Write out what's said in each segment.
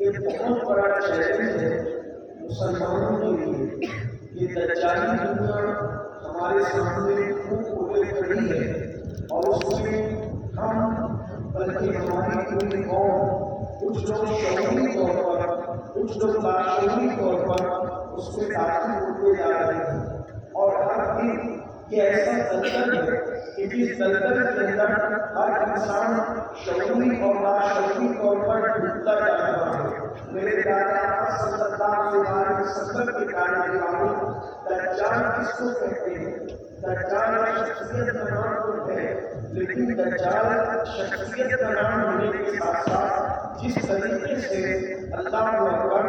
ये बहुत बड़ा चैलेंज है मुसलमानों के लिए। ये दज्जाली दुनिया हमारे सामने खूब खोले खड़ी है और उसमें हम बल्कि हमारी पूरी कौम, कुछ लोग शौकीन तौर पर, कुछ लोग लाशौरी तौर पर उसमें दाखिल होते जा रहे हैं। और हर दिन ये ऐसा दलदल है कि जिस दलदल के अंदर हर इंसान शौकीन और लाशौरी तौर पर डूबता जा रहा है। मेरे दादा सल्लल्लाहु अलैहि वसल्लम के कार्य मालूम दज्जाल किसको कहते हैं? दज्जाल शख्सियत का नाम है, लेकिन दज्जाल शख्सियत का नाम होने के साथ साथ जिस तरीके से अल्लाह अकबर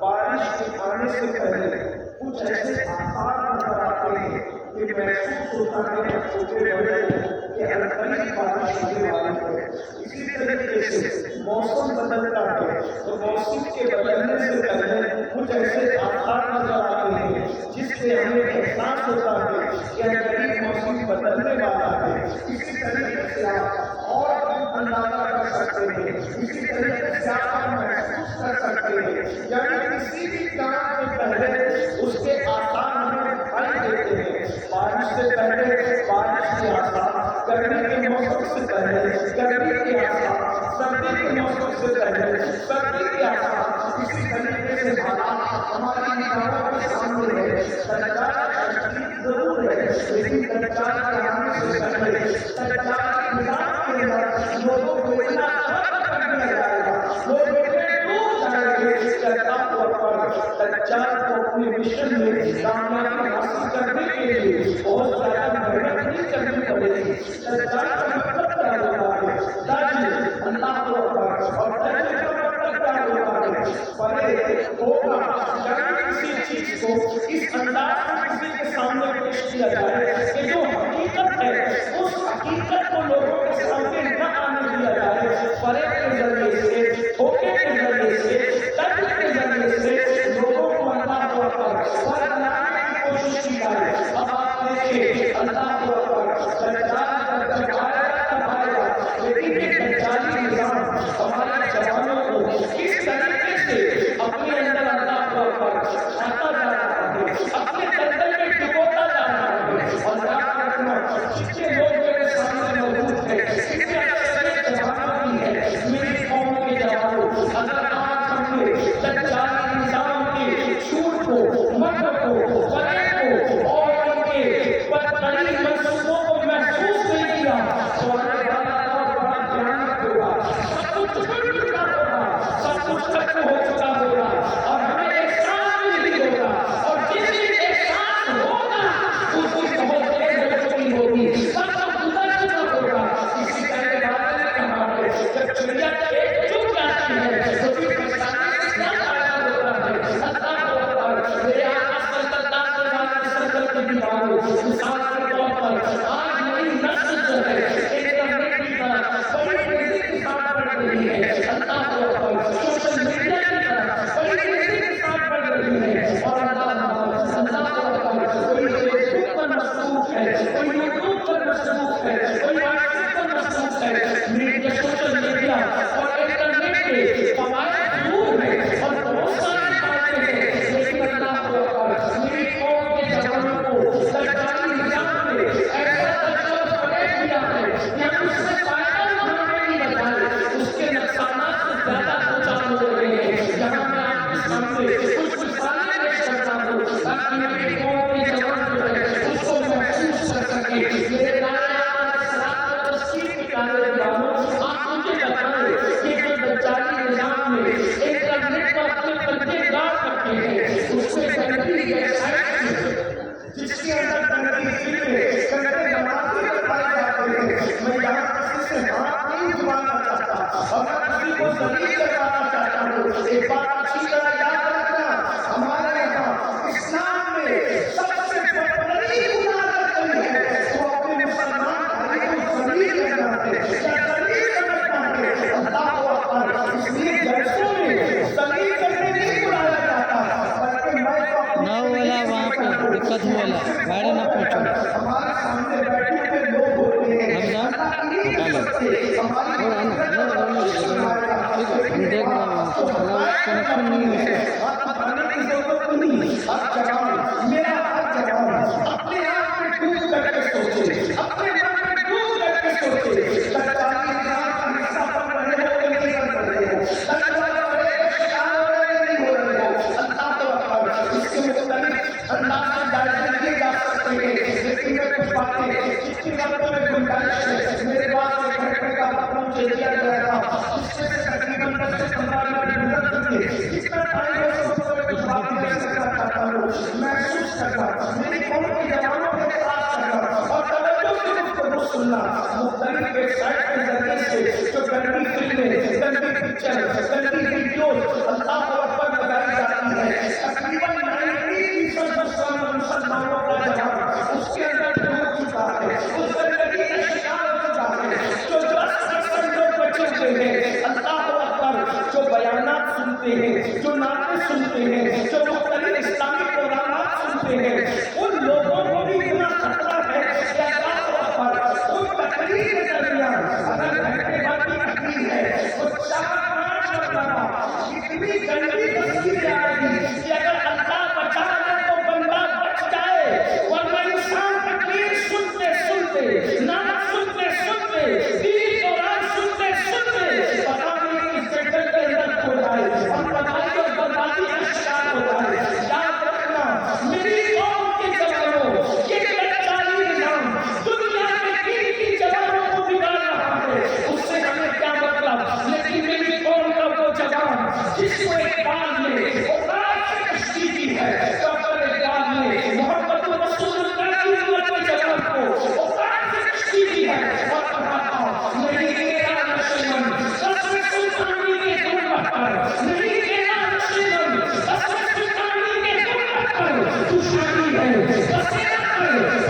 बारिश के आने से पहले कुछ ऐसे आसार नजर आते हैं कि महसूस होता है छोटे बड़े कि अलग बारिश होने वाली है। इसी तरीके से मौसम बदलता है तो मौसम के बदलने से पहले कुछ ऐसे आसार नजर आते हैं जिससे हमें एहसास होता है कि अगर मौसम बदलने वाला है। इसी तरीके से आप और अंदाजा कर सकते हैं, इसी तरीके से आप महसूस कर सकते हैं। यानी किसी भी काम से पहले उसके आसार हमें दिखाई देते हैं। बारिश से पहले बारिश के आसार, गर्मी के मौसम से पहले गर्मी के आसार, सर्दी के मौसम से पहले सर्दी के आसार। इसी तरीके से हालात हमारी निगाहों के सामने है। दज्जाल शख्सियत जरूर है, लेकिन दज्जाल के आने से पहले दज्जाल के निजाम के अंदर लोगों को इतना खत्म कर दिया जाएगा, लोग इतने डूब जाएंगे कि अल्लाह दज्जाल को अपने मिशन में कामयाबी हासिल करने के लिए बहुत ज्यादा मेहनत नहीं करनी पड़ेगी। दज्जाल का मतलब क्या होता है? दज अल्लाह को और दज का मतलब क्या होता है? परे होगा, यानी किसी चीज को इस अंदाज में किसी के सामने पेश किया जाए कि जो हकीकत है उस हकीकत को लोगों के सामने न आने दिया जाए। परे के जरिए से, धोखे के जरिए से, दज के जरिए से लोगों को अल्लाह पर बनाने की कोशिश की जाए। अब आप देखिए अल्लाह लेकिन दज्जाली निजाम हमारे जवानों को किस तरीके से अपने अंदर अल्लाह आता जा रहा है, अपने दलदल में डुबोता जा रहा है। और याद रखना, जितने लोग मेरे सामने मौजूद हैं, कितने अक्सरियत जवानों की है, मेरी कौम के जवानों, अगर आज हमने दज्जाली निजाम के झूठ को, मकर को, फरेब को और उनके बदतरीन मंसूबों को महसूस नहीं किया तो सब कुछ खत्म हो चुका होगा और हमें एहसास भी नहीं होगा। और जिस दिन एहसास होगा उस दिन बहुत देर हो चुकी होगी, सब कुछ गुजर चुका होगा। इसी तरह बात ने कहा है, जब चिड़िया खेत चुप जाती है तो फिर परेशानी से क्या फायदा होता है? अल्लाह को मेरे आका सल्लल्लाहु अलैहि वसल्लम की दीवारों मिसाल के तौर पर आज नई नस्ल जो है इंटरनेट की तरफ बड़ी तेजी के साथ बढ़ रही है। अल्लाह को सोशल मीडिया की तरफ बड़ी तेजी के साथ बढ़ रही है। और अल्लाह को कोई फेसबुक पर मसरूफ है, कोई यूट्यूब पर मसरूफ है, कोई व्हाट्सएप पर मसरूफ है। मीडिया, सोशल मीडिया और इंटरनेट के फवायद जरूर है और बहुत सारी बातें हैं, लेकिन अल्लाह को मेरी कौम के जवानों को दज्जाली निजाम ने ऐसा दज्जाल फरेब दिया है कि हम उससे फायदा उठाने की बजाय उसके नुकसानात से ज्यादा नुकसान हो रहे हैं। यहाँ मैं आपके सामने कुछ मिसालें पेश करता हूँ ताकि मेरी कौम के जवान जो है उसको महसूस कर सके। मेरे आप मुझे बताएं कि जो दज्जाली निजाम में इंटरनेट पर अपने बच्चे गाड़ सकते हैं, उसमें गंदी वेबसाइट जिसके अंदर गंदी फिल्में, गंदे नमाज़ें बताए जाते हैं। मैं यहाँ किसी से हाथ नहीं जुबाना चाहता और मैं किसी को जलील करवाना चाहता हूँ। एक बात अच्छी तरह याद रखना, हमारे यहाँ इस्लाम में सबसे बड़ी गुनाह करते हैं तो अपने मुसलमान भाइयों को जलील करना है या जलील करना है। अल्लाह को अकबर, इसलिए जलसों में जलील करने नहीं बुलाया जाता, बल्कि मैं ना वाला वहाँ पर दिक्कत वाला बाहर ना पूछो। हमारे सामने बैठे हुए लोग होते हैं, हम ना हमारी देख रहा हूँ कुछ कनेक्शन नहीं है। आप बताने की जरूरत नहीं, आप जवान, मेरा हर जवान अपने आप में डूब करके सोचे, अपने मन में डूब करके सोचे, सच्चाई का हिस्सा बन रहे हो कि नहीं बन रहे हो, सच्चाई बड़े शिकार हो रहे नहीं हो रहे हो, अल्लाह तो अकबर। इसके मुताबिक अल्लाह से जायजे किए जा सकते हैं, लेकिन मैं कुछ बातें जितनी बातों में गुंजाइश है मेरे पास एक घंटे का वक्त मुझे दिया गया था, इसमें से तकरीबन 10 से 15 मिनट गुजर चुके। जितना टाइम हो सकता है कुछ बातें मैं करना चाहता हूँ, महसूस करना, मेरी कौम के जवानों के साथ करना और तवज्जो से गुफ्तगू सुनना। मुख्तलिफ वेबसाइट के जरिए से जो गंदी फिल्में, गंदी पिक्चर, गंदी वीडियोस अल्लाह अकबर लगाई जाती है, तकरीबन 90% मुसलमानों का जवान उसके अंदर डूब चुका है, उस गंदगी का शिकार हो चुका है। जो 10% लोग बचे हुए हैं, अल्लाह अकबर, जो बयानात सुनते हैं, जो नाते सुनते हैं, जो मुख्तलिफ इस्लामी प्रोग्रामात सुनते हैं, उन लोगों को भी इतना खतरा है कि अल्लाह अकबर उन तकरीर के दरमियान अगर घंटे बाद की तकरीर है तो 4-5 मरतबा इतनी गंदी तस्वीर आएगी कि अगर अल्लाह बचा ले तो बंदा बच जाए, वरना इंसान तकरीर सुनते सुनते, नात सुनते सुनते, दीन कुरान सुनते सुनते पता नहीं किस जंगल के अंदर खो जाए और तबाही और बर्बादी का शिकार हो जाए। याद रखना मेरी कौम के जवानों, ये तत्कालीन निजाम दुनिया के किन जवानों को बिगाड़ रहा है, उससे हमें क्या मतलब, लेकिन मेरी कौम का वो जवान जिसको इकबाल ने औकात से कश्ती की है, डॉक्टर इकबाल ने मोहम्मद रसूलुल्लाह की उम्मत के जवान को औकात से कश्ती की है और कहा था नहीं तेरा नशेमन कसम सुल्तानी के गुण पर, नहीं तेरा नशेमन कसम सुल्तानी के गुण पर, तू शादी है कसम कर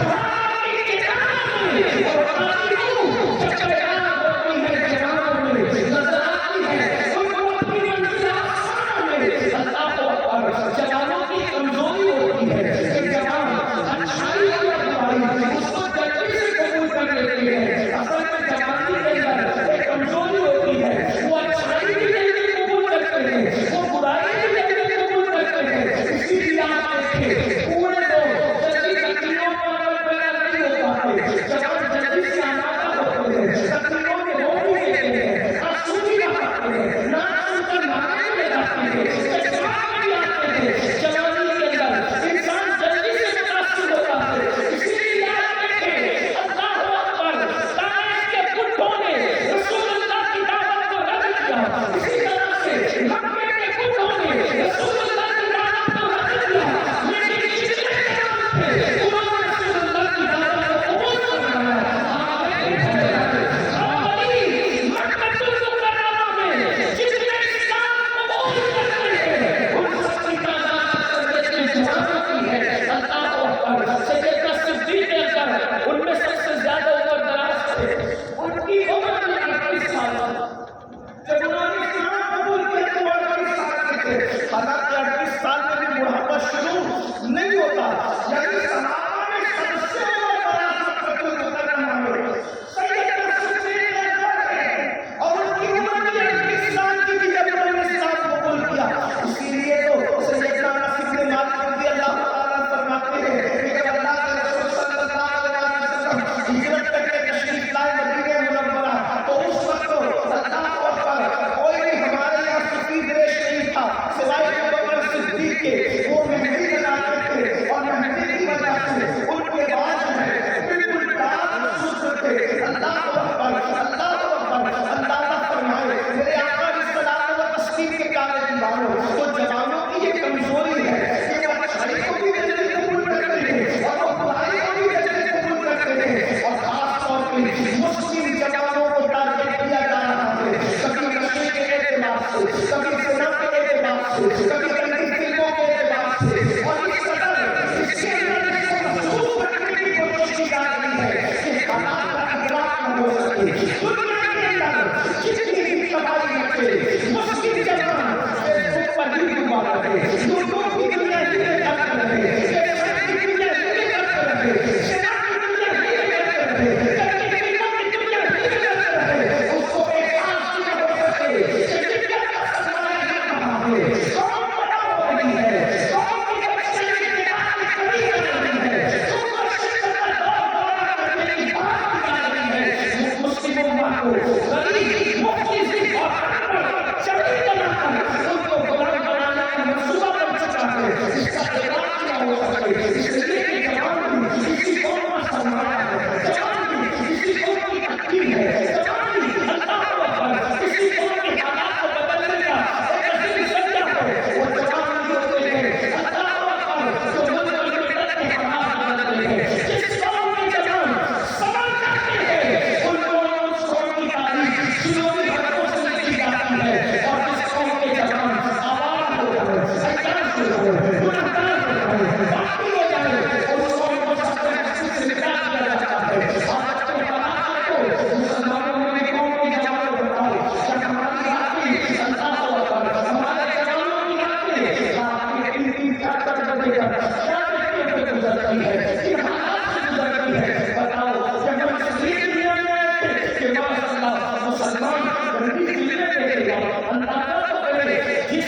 भाई के काम में और आती हूँ जब बयान होती है जवानों में नजर आती है उनको अपनी मंजिल आसान में। अल्लाह अकबर, जवानों की कमजोरी होती है कि जवान अच्छाई या बुराई उसको जल्दी से कबूल कर लेते हैं। असल में जवानी के अंदर एक कमजोरी होती है, वो अच्छाई भी जल्दी कबूल करते हैं, वो बुराई भी जल्दी कबूल करते हैं। इसीलिए आप देखें पूरे लोग जल्दी तकलीफों का अमल पैदा नहीं हो पाते, जवान जल्दी से आमादा होते हैं, तकलीफों के लोग भी देते हैं, आंसू भी बहाते हैं, नाच सुनकर नाचने में जाते हैं, जज्बात भी आते हैं। जवानी के अंदर इंसान जल्दी से मुतासिर होता है। इसीलिए याद रखें अल्लाह अकबर, ताइफ के पुट्ठों ने रसूलुल्लाह की दावत को रद्द किया, इसी तरह से मक्के के पुट्ठों ने रसूलुल्लाह की दावत को रद्द किया, लेकिन जितने जवान थे उन्होंने रसूलुल्लाह की दावत को कबूल फरमाया। मक्कतुल मुकर्रमा में जितने इस्लाम कबूल करते हैं उन सबकी तादाद जितने जवानों की है, अल्लाह अकबर, सैयदना सिद्दीक़ अकबर उनमें सबसे ज्यादा उम्र दराज थे, उनकी उम्र 38 साल जब उन्होंने इस्लाम कबूल किया तो 38 साल के थे। हालांकि 38 साल में भी बुढ़ापा शुरू नहीं होता, यानी सहाबा में सबसे बड़ा मक्कतुल मुकर्रमा में सैयदना सिद्दीक़ अकबर है और उनकी उम्र 38 साल की थी जब उन्होंने इस्लाम कबूल किया। इसीलिए तो सैयदना अनस इब्न मालिक रज़ियल्लाहु ताला फरमाते हैं कि जब अल्लाह के रसूल सल्लल्लाहु अलैहि वसल्लम हिजरत करके तशरीफ लाए मदीने मुनव्वरा तो उस वक्त अल्लाह अकबर कोई भी हमारे यहाँ सफेद रेश नहीं था सिवाय अबू बकर सिद्दीक के, वो मेहंदी लगाते थे और मेहंदी की वजह से उनके बाल जो है बिल्कुल लाल शुद्ध थे। अल्लाह अकबर, अल्लाह अकबर, अल्लाह फरमाए मेरे आका सलात व तस्लीम के काले दीवानों, तो जवानों की ये कमजोरी है कि वो अच्छाई को भी जल्दी कबूल करते हैं और वो बुराई को भी जल्दी कबूल करते हैं। और खास तौर पे मुस्लिम जवानों को टारगेट किया जा रहा है, कभी नशे के एतबार से, कभी ज़िना के एतबार से, कभी गंदी फिल्मों के एतबार से, और इस कदर इसके अंदर इसको महसूस करने की कोशिश की जा रही है कि हालात का इदराक न हो सके। दुनिया के अंदर जितनी भी तबाही मचे मुस्लिम जवान फेसबुक पर ही डूबा रहे, यूट्यूब की दुनिया ही में कर रहे, वेबसाइट की दुनिया ही में कर रहे, सिनेमा की दुनिया ही में कर रहे, गंदी फिल्मों की दुनिया ही में कर रहे। उसको एहसास न हो सके कि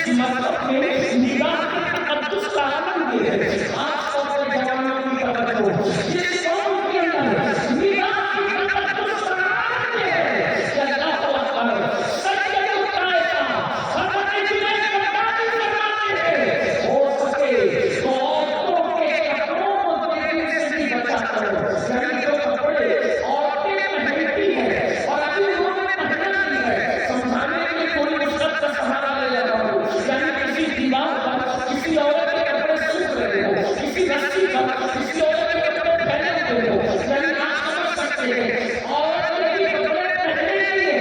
जिस मजहब में निगाह के तकद्दुस का आनंद है, खासतौर पर जवानों की तवज्जो, जिस कौम के अंदर निगाह के तकद्दुस का आनंद है, अल्लाह अकबर, सैयदुल कायसा हज़रत जुनैद बगदादी फरमाते हैं, हो सके तो औरतों के कपड़ों को देखने से भी बचा करो। यानी जो कपड़े औरतें पहनती हैं और अभी उन्होंने पहना भी है, समझाने के लिए कोई मुश्किल का सहारा ले लेता हूँ। यानी किसी दीवार पर किसी औरत के कपड़े सूख रहे हो, किसी रस्सी पर किसी औरत के कपड़े पहने हुए हो, यानी आप समझ सकते हैं औरत ने भी कपड़े पहने लिए,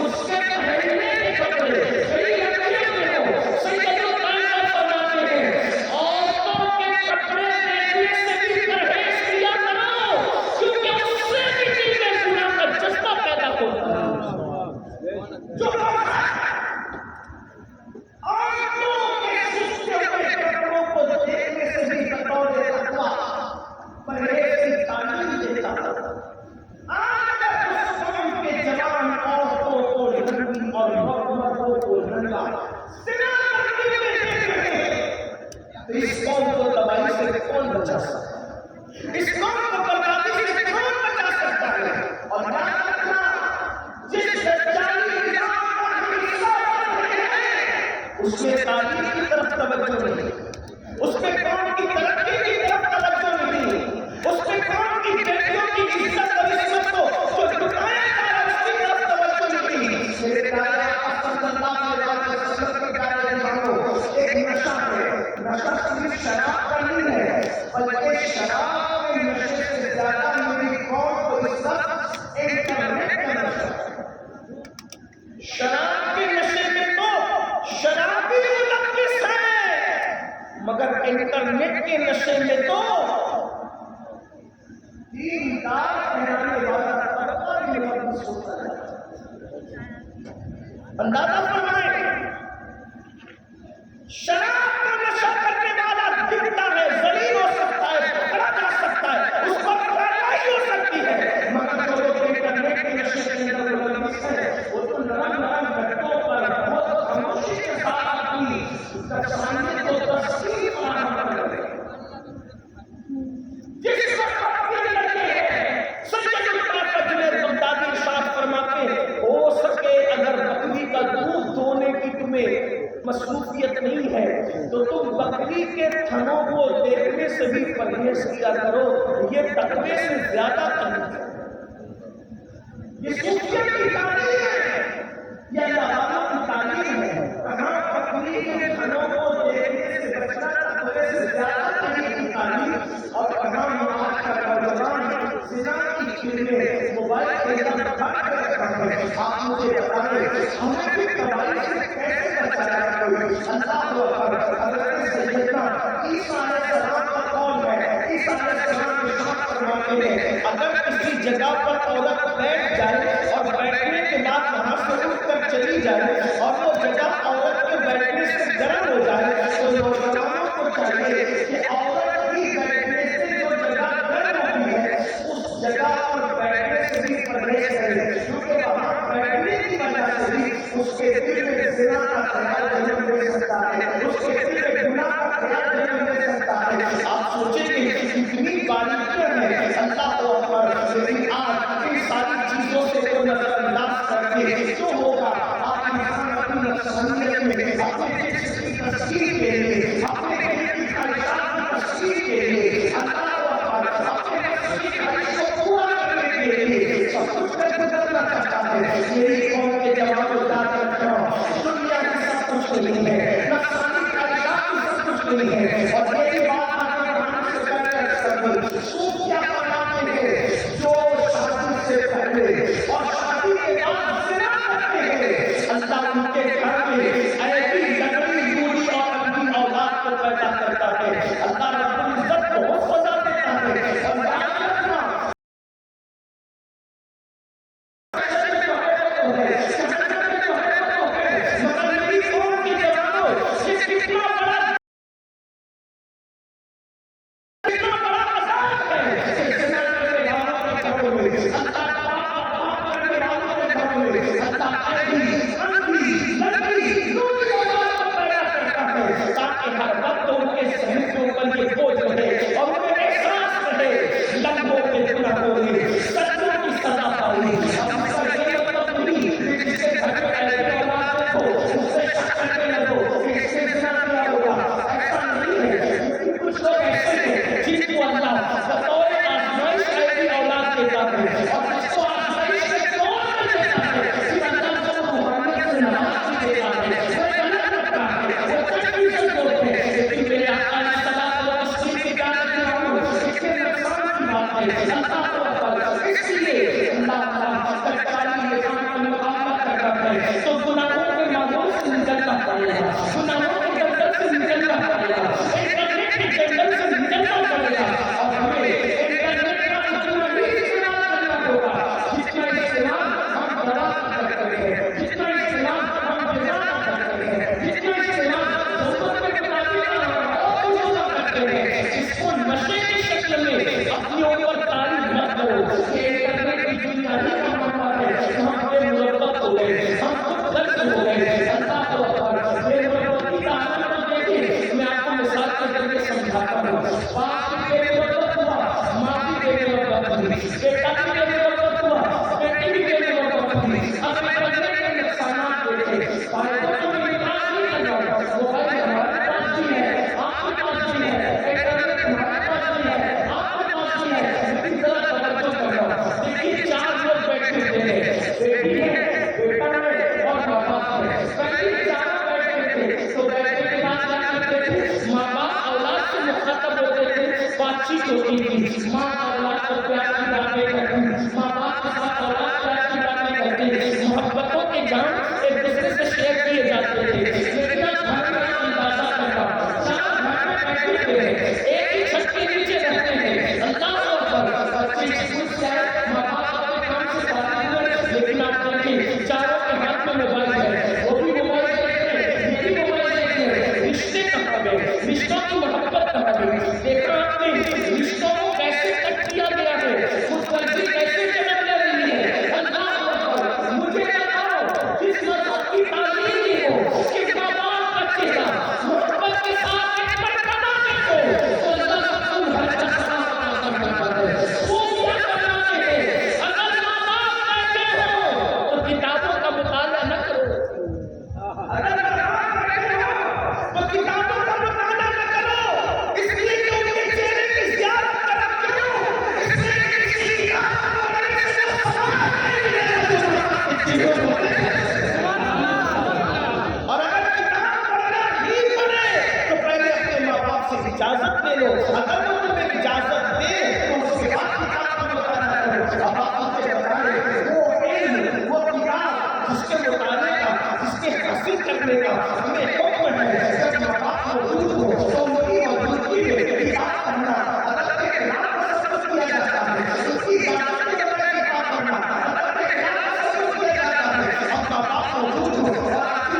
उसके पहनने के कपड़े कई रंगों में हो। सैयदुल कायसा फरमाते हैं औरतों के कपड़े देखने से भी परहेज किया करो, क्योंकि उससे भी दिल में गुनाह का जज्बा पैदा होता है। जो औरतों के सूखे हुए कपड़ों को देखने से भी बतौर तकवा परहेज की तालीम देता है। आज उस कौम के जवान औरतों को नंगी और मर्दों को नंगा ज़िना करते हुए देख रहे हैं, तो इस कौम को तबाही से कौन बचा सकता है? इस कौम को बर्बादी से कौन बचा सकता है? और याद रखना, जिस दज्जाली निज़ाम का हम हिस्सा बन रहे हैं, उसमें तालीम की तरफ तवज्जो नहीं, उसमें कौम की तरक्की की तरफ तवज्जो नहीं, उसमें कौम की बेटियों की इज्जत और इस्मत को जो लुटाया जा रहा है उसकी तरफ तवज्जो नहीं। मेरे प्यारे आका सल्लल्लाहु अलैहि वसल्लम के प्यारे दीवानों, एक नशा है, नशा सिर्फ शराब का नहीं है, बल्कि शराब के नशे से ज्यादा मेरी कौम को इस वक्त इंटरनेट का नशा है। शराब के नशे में तो शराबी मुलव्विस है, मगर इंटरनेट के नशे में तो दीनदार कहलाने वाला तबका भी मुलव्विस होता है। अंदाजा फरमाएं, शराब का नशा करने वाला दिखता है, जलील हो सकता है, पकड़ा जा सकता है, उस पर कार्रवाई हो सकती है, मगर जो लोग इंटरनेट के नशे के अंदर मुलव्विस है, वो तो नरम नरम घटकों पर बहुत खामोशी के साथ अपनी दर्शाने को तस्वीर फराहम कर रहे हैं। जिस वक्त अपने लड़के हैं, सैयदुल कायसा जुनैद बगदादी इरशाद फरमाते हैं, हो सके अगर बकरी का दूध दोने की तुम्हें मसरूफियत नहीं है, तो तुम बकरी के थनों को देखने से भी परहेज किया करो, ये तकवे से ज्यादा कमी है। ये सूफियत की तालीम है, ये अल्लाह वालों की तालीम है। कहाँ बकरी के थनों को देखने से बचना तकवे से ज्यादा कमी की तालीम, और कहाँ आज का नौजवान ज़िना की फिल्में मोबाइल के अंदर भर कर रखा है। आप मुझे बताएं, हमें भी तबाही से कैसे बचाया कोई? अल्लाह अकबर, हज़रत सैयदना ईसा अलैहिस्सलाम का कौल है, ईसा अलैहिस्सलाम इरशाद फरमाते हैं, अगर किसी जगह पर औरत बैठ जाए और बैठने के बाद वहां से उठकर चली जाए और वो जगह औरत के बैठने से गर्म हो जाए, तो नौजवानों को चाहिए कि औरत की बैठने से जो जगह गर्म होती है उस जगह पर बैठने से भी परहेज करें, क्योंकि वहां बैठने की वजह से भी उसके दिल में ज़िना का ख्याल जन्म ले सकता है, उसके दिल में गुनाह का ख्याल जन्म ले सकता है। आप सोचेंगे कितनी बारीकियां हैं, अल्लाह अकबर, लेकिन आज इन सारी चीजों से तो नजरअंदाज करके जो होगा आप इंसान अपनी नफ्सानियत में, अपने जिस्म की तस्कीर के लिए, अपने दिल की ख्वाहिशात की तस्कीर के लिए, अल्लाह अकबर, अपने नफ्स की ख्वाहिश को पूरा करने के लिए सब कुछ कर गुजरना चाहता है। मेरी कौम के जवानों को याद रखना, दुनिया की सब कुछ नहीं है, नफ्सानी ख्वाहिशात की सब कुछ नहीं है। और मेरी बात सूफिया फरमाते हैं, जो शादी से पहले और शादी के बाद ज़िना करते हैं, अल्लाह उनके घर में ऐसी लकड़ी बूढ़ी और लंबी औलाद को पैदा करता है। अल्लाह रब्बुल इज्जत बहुत सजा देता है। और याद रखना गुनाहों के दलदल से निकलना पड़ेगा, इंटरनेट के जंगल से निकलना पड़ेगा और हमें इंटरनेट का उतना ही इस्तेमाल करना होगा जितना इस्तेमाल हम दवा का करते हैं, जितना इस्तेमाल हम ग़िज़ा का करते हैं, जितना इस्तेमाल ज़रूरत के मुताबिक और चीज़ों का करते हैं। इसको नशे की शक्ल में अपने ऊपर तारीफ मत करो। ये इंटरनेट की दुनिया ही का मामला है। हम बेमुरब्बत हो गए, हम खुद गर्क हो गए। अल्लाह को अकबर, बेमुरब्बती का आनंद देखिए। मैं आपको मिसाल के जरिए समझाता हूँ। बाप भी बेमुरब्बत हुआ, माँ भी बेमुरब्बत हुई, बेटा भी बेमुरब्बत हुआ, बेटी भी बेमुरब्बत हुई। अब इंटरनेट के नुकसानात देखें, फायदों को मैं इनकार नहीं कर रहा हूँ। मोबाइल हमारे पास भी है, आपके पास भी है, इंटरनेट हमारे पास भी है, आपके पास भी है। लेकिन जरा तवज्जो करना, देखिए 4 लोग बैठे हुए हैं, बेटी है, बेटा है और माँ बाप है। पहले 4 बैठे थे, तो बैठने के बाद क्या करते थे? माँ बाप औलाद से मुखातब होते थे, बातचीत होती थी। माँ औलाद को प्यार की बातें करती, माँ बाप के साथ औलाद प्यार की बातें करती, मोहब्बतों के जाम एक दूसरे से शेयर किए जाते थे। लेकिन आज घर में अंदाजा करना, 4 घर में बैठे हुए हैं, एक ही छत के नीचे रहते हैं। अल्लाह अकबर, बच्चे स्कूल से आए, माँ बाप अपने काम से फारिग हुए, लेकिन आप देखिए चारों के हाथ में मोबाइल है, वो भी मोबाइल देखते हैं, ये भी मोबाइल देखते हैं। रिश्ते कहाँ गए? रिश्तों की मोहब्बत कहाँ गई? देखा आपने रिश्तों को कैसे कट किया गया है, खुदगर्जी कैसे जन्म ले रही है। अल्लाह अकबर, मुझे बताओ जिस मज़हब की तालीम दी हो कि माँ बाप का चेहरा मोहब्बत के साथ एक मर्तबा देखो, तो अल्लाह रसूल हर जगह करना है। वो क्या करना चाहिए? अगर माँ बाप कहते हो तो किताबों का मुताला न करो। अगर माँ बाप कहते हो तो किताबों का मुताला न करो, इसलिए कि उनके चेहरे की ज़ियारत करा करो, इसलिए कि किसी का बोलने से जो सवाल नहीं मिलेगा। और अगर किताब पढ़ना ही पड़े तो पहले अपने माँ बाप से इजाजत ले लो। अगर वो तुम्हें इजाजत दे तो उसके बाद किताब का मुताला करो। अब आप मुझे बताएं, वो इल्म, वो किताब जिसके मुताले का, जिसके हासिल करने का हमें हुक्म है, जब माँ बाप मौजूद हो तो उनकी मौजूदगी में किताब पढ़ना, अदब के खिलाफ सबक किया जाता है, उसकी बातों के बगैर किताब पढ़ना, अदब के खिलाफ सबक किया जाता है। अब माँ बाप मौजूद हो और आपकी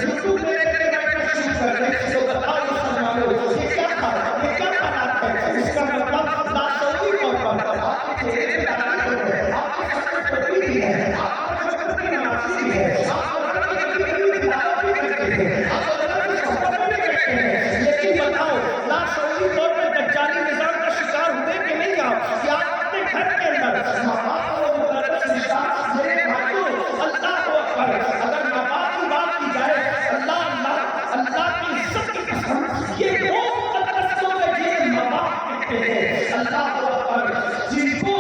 यूट्यूब में बैठना शुरू कर दे तो बताओ मुसलमानों, ये क्या था, ये क्या हालात है? इसका मतलब लाशौरी तौर पर आपके चेहरे पे दागी हो गए, आपके सर पे टोपी भी है, आप शक्ल की नमाज़ी भी है, आप कुरान की तिलावत भी करते हैं, आप अल्लाह की सोहबत में भी करते हैं। लेकिन बताओ लाशौरी तौर पे दज्जाली निज़ाम का शिकार हुए कि नहीं आप? कि आप अपने घर के अंदर माँ बाप को मुक़द्दस रिश्ता, मेरे भाइयों अल्लाह को अकबर, अगर माँ बाप की बात की जाए, अल्लाह की इज्जत की कसम, ये वो मुक़द्दस लोग हैं जिन्हें माँ बाप कहते हैं। अल्लाह को अकबर, जिनको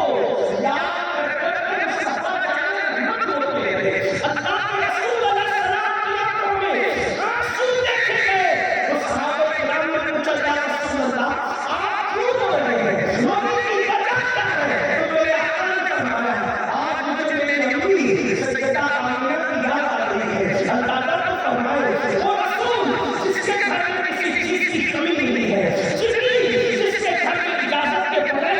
याद कर मुस्तफा जाने रहमत होते हैं। अल्लाह के रसूल अलैहिस्सलाम की आंखों में आंसू देखे गए तो सहाबा किराम ने पूछा, या रसूल अल्लाह आप क्यों रो रहे हैं? रोने की वजह क्या है? तो मेरे आका ने फरमाया, आज मुझे मेरी अम्मी सैयदा आमिना की याद आ रही है। अंदाज़ा तो फरमाए वो रसूल जिसके घर में किसी चीज़ की कमी नहीं है, जिसके घर में इजाज़त के बगैर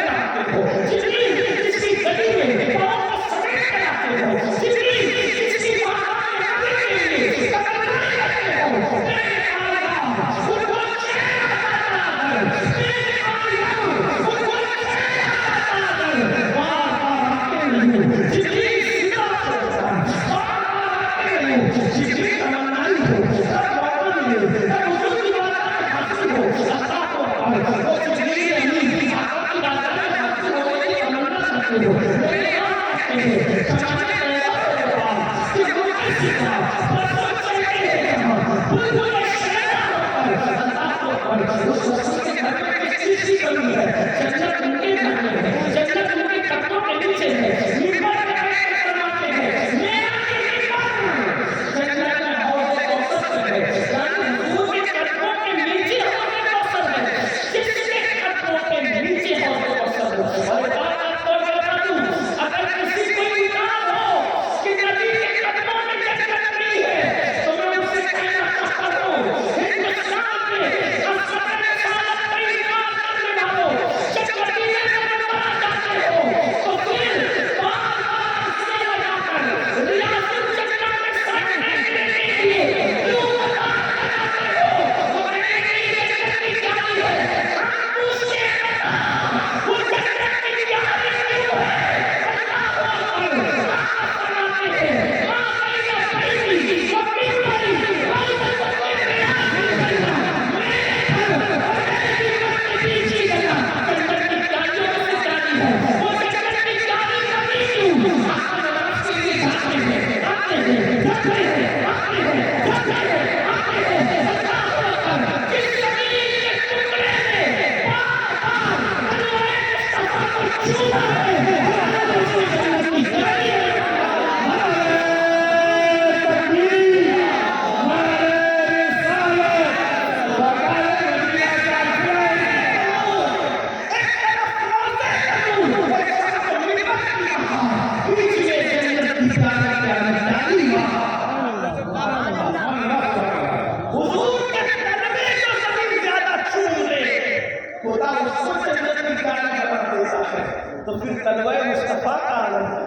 तो फिर तलवाए मुस्तफा का आलम है।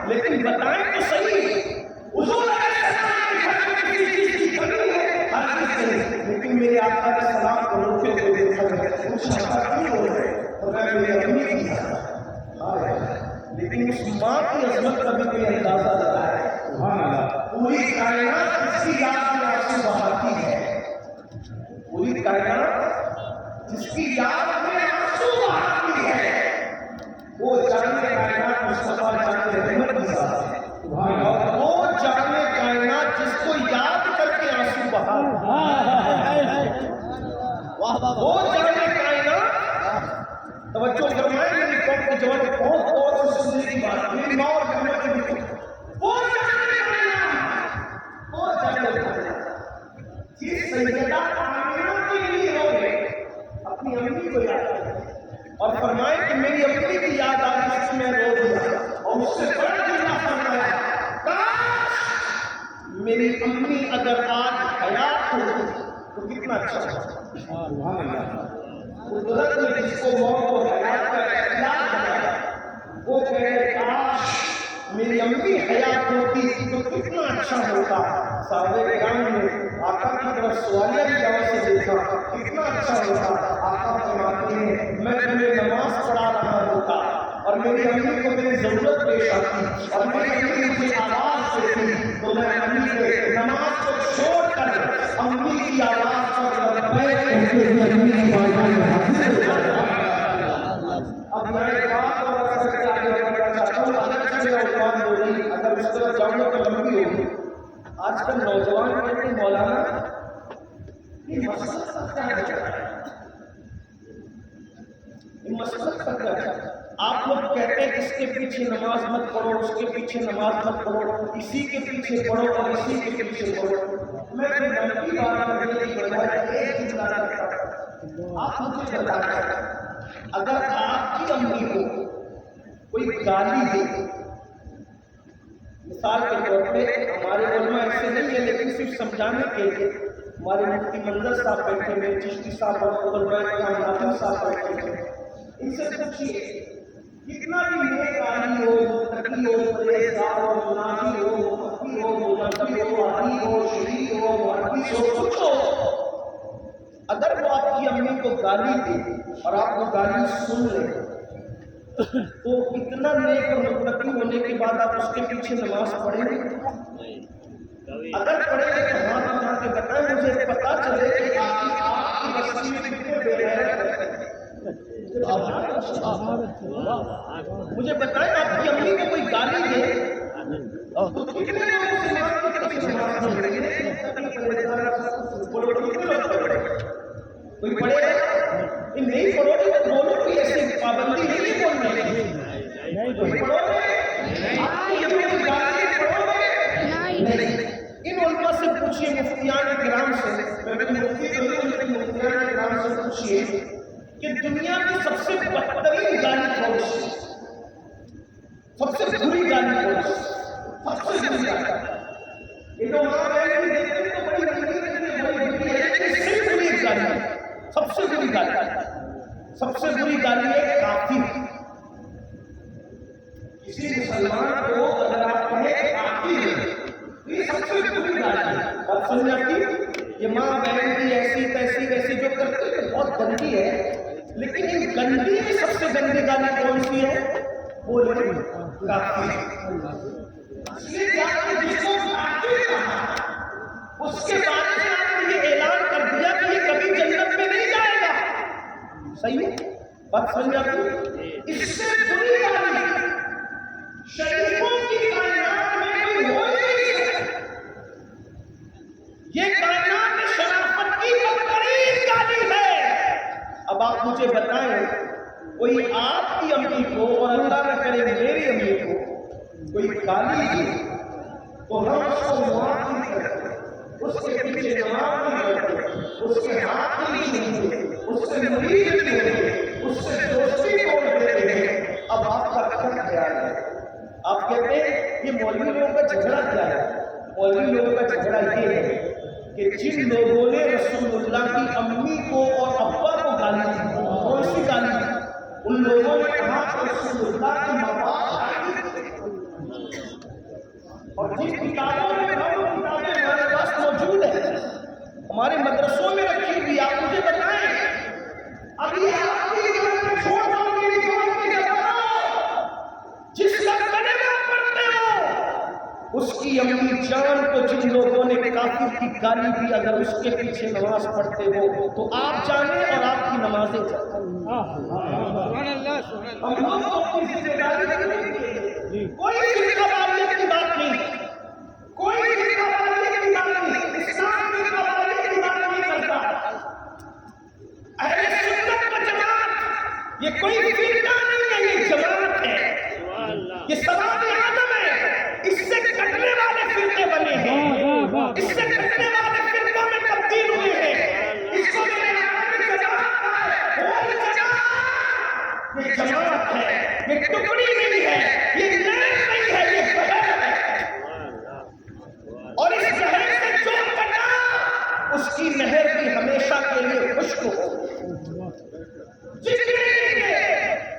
लेकिन बताएं तो सही, हुजूर लेकिन मेरे आका का सलाम को रोके हुए देखा गया, उस शख्स क्यों हो रहे तो मैं मेरी अम्मी की लेकिन उस माँ की अजमत का भी कोई अंदाजा लगाए। पूरी कायनात जिसकी याद में आंसू बहाती है, पूरी कायनात जिसकी याद में आंसू बहाती है, वो जाने कायनात मुस्तफा जाने रहमत की ज़ात है। और वो जाने कायनात जिसको याद करके आंसू बहाता वो जाने कायनात। तवज्जो फरमाएं, मेरी कौम के जवान बहुत गौर से सुनने की बात, मेरी माँ और बहनों के लिए वो जाने कायनात, वो जाने कायनात जिस सैयदा आमिना के लिए हो गए अपनी अम्मी को याद करें और फरमाए कि मेरी अम्मी की याद आ गई इसलिए मैं रो दिया, और उससे बड़ा जुमला फरमाया, काश मेरी अम्मी अगर आज हयात होती तो कितना अच्छा होता। कुदरत ने जिसको मौत और हयात का इख्तियार बनाया, वो कहे काश मेरी अम्मी हयात होती तो कितना अच्छा होता। साहबे किराम ने आका की तरफ सवालिया की आवाज़ से देखा, कितना अच्छा होता। आका फरमाते हैं मैं तुम्हें नमाज पढ़ा रहा होता और मेरी अम्मी को मेरी जरूरत पेश आती और मेरी अम्मी मुझे आवाज देती तो मैं अम्मी के नमाज को छोड़कर अम्मी की आवाज पर अब मैं एक बात और करके आगे बढ़ना चाहता हूँ। अगर उस तरफ जाऊंगा तो लंबी होगी। आजकल नौजवान कहते हैं मौलाना ये मसला क्या है, मसला क्या है। आप लोग कहते हैं इसके पीछे नमाज मत पढ़ो, उसके पीछे नमाज मत पढ़ो, इसी के पीछे पढ़ो और इसी के पीछे पढ़ो। मैं लंबी बात करने की बजाय एक जुमला करता हूं। आप मुझे बताएं, अगर आपकी अम्मी को कोई गाली दे, मिसाल के तौर पे हमारे उलमा ऐसे नहीं है लेकिन सिर्फ समझाने के लिए, हमारे मुफ्ती मंजर साहब बैठे हुए, चिश्ती साहब और नाज़िम साहब बैठे हुए, इनसे पूछिए कितना भी नेक आदमी हो, मुत्तकी हो, परहेज़गार हो, मुनाफी हो, मुफ़्ती हो, मुज़क्किर हो, आदी हो, शहीद हो, मुहद्दिस हो, कुछ हो, अगर वो आपकी अम्मी को गाली दे और आप वो गाली सुन ले तो इतना नेक और मुत्तकी होने के बाद आप उसके पीछे नमाज पढ़ेंगे? अगर पढ़ेंगे तो हाथ उठा के बताएं, मुझे पता चले कि आपकी बस्ती में कितने बेगैरत हैं। मुझे बताएं, आपकी अम्मी को कोई गाली दे तो कितने लोग मुसलमान के पीछे नमाज पढ़ेंगे? कोई पढ़ेगा? नहीं पढ़ोगे तो बोलो कि ऐसी पाबंदी नहीं है बोलने की। इन उलमा से पूछिए, मुफ्तियान किराम से, मैं मुफ्ती तो नहीं लेकिन मुफ्तियान किराम से पूछिए कि दुनिया की सबसे बदतरीन गाली कौन सी, सबसे बुरी गाली कौन सी, सबसे बुरी गाली। ये तो वहां गए देखते हैं तो बड़ी बुरी है, सिर्फ बुरी गाली, सबसे बुरी गाली, सबसे बुरी गाली है काफिर। किसी मुसलमान को अगर आप कहें काफिर, ये सबसे बुरी गाली है। बात समझ आती? ये माँ बहन की ऐसी तैसी वैसी जो करती है बहुत गंदी है, लेकिन इन गंदी में सबसे गंदी गाली कौन सी है? वो काफिर। इसलिए जिसको काफिर कहा उसके बारे में आपने ये ऐलान कर दिया कि ये कभी जन्नत में नहीं जाएगा। सही है? बात समझ आती? इससे बुरी गाली शरीफों की कायनात में कोई हो ही नहीं सकता। ये कायनात में शराफत की बदतरीन गाली है। अब आप मुझे बताएं, कोई आपकी अम्मी को और अल्लाह न करे मेरी अम्मी को कोई गाली दी तो हम उसको माफ नहीं करते, उसके पीछे नमाज नहीं करते, उसके हाथ नहीं छूते, उससे मुरीद नहीं होते, उससे दोस्ती तोड़ देते हैं। अब आपका क्या ख्याल है? आप कहते हैं ये मौलवी लोगों का झगड़ा क्या है? मौलवी लोगों का झगड़ा ये है कि जिन लोगों ने रसूलुल्लाह की अम्मी को और अब्बा को गाली दी सी गाली उन लोगों ने कहा कि रसूलुल्लाह की माँ और जिन किताबों में वो किताबें हमारे पास मौजूद है, हमारे मदरसों में रखी हुई, आप मुझे बताएं अभी आपकी छोड़ जिसका कलमा पढ़ते हो उसकी अम्मी जान को जिन लोगों ने काफिर की गाली दी, अगर उसके पीछे नमाज पढ़ते हो तो आप जाने और आपकी नमाजें जाने। हम लोग तो अपनी जिम्मेदारी नहीं, कोई फिरकावारियत की बात नहीं, कोई फिरकावारियत की बात नहीं, इस्लाम फिरकावारियत की बात नहीं करता। अहले सुन्नत व जमात ये कोई फिरका नहीं है, ये जमात है, ये सवाब आदम है। इससे कटने वाले फिरके बने हैं, इससे कटने वाले फिरकों में तब्दील हुए हैं। इसको ये जमात है, ये टुकड़ी नहीं है, ये लहर नहीं है, ये बहर है। और इस लहर से जो कटा उसकी नहर भी हमेशा के लिए खुश्क हो, जितने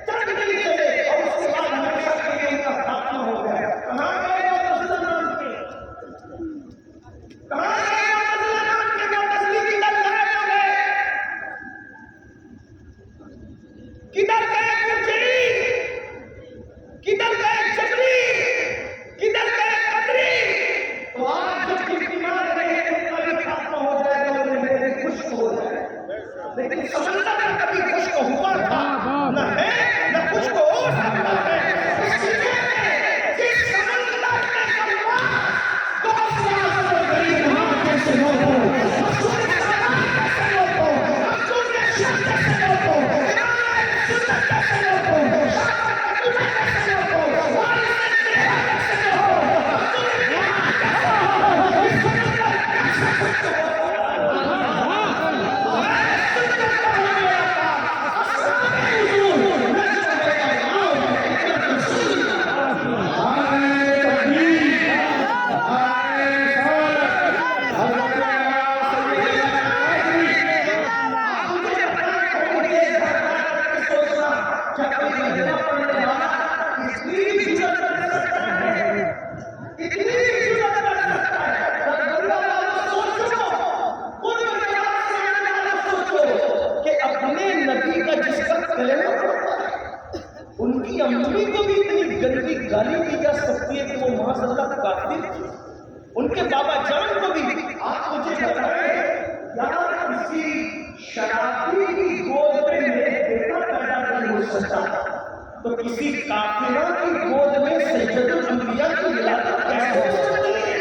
तक नहीं चले और उसके बाद हमेशा के लिए उनका खात्मा हो गया। कहाँ गए मुसलमान के, कहाँ गए मुसलमान के जो तस्लीम किधर गायब हो गए, किधर गए मुजरी, किधर गए जबरी, किधर गए कदरी। तो आप जब टिमटिमा रहे हैं उनका भी खात्मा हो जाएगा, उन्हें खुश्क हो जाएगा। लेकिन समंदर का कभी खुश्क हुआ था न है, न खुश्क हो सकता है। जिस समंदर में कलमा दो साल से गरीब मां कैसे लोगों उनकी अम्मी को भी इतनी गंदी गाली दी जा सकती है कि वो माज़अल्लाह काफिर थी। उनके बाबा जान को भी आप मुझे बताएं, यार किसी शराबी की गोद में मेरे बेटा पैदा नहीं हो सकता, तो किसी काफिरा की गोद में सैयदुल अंबिया की विलादत कैसे हो सकती है?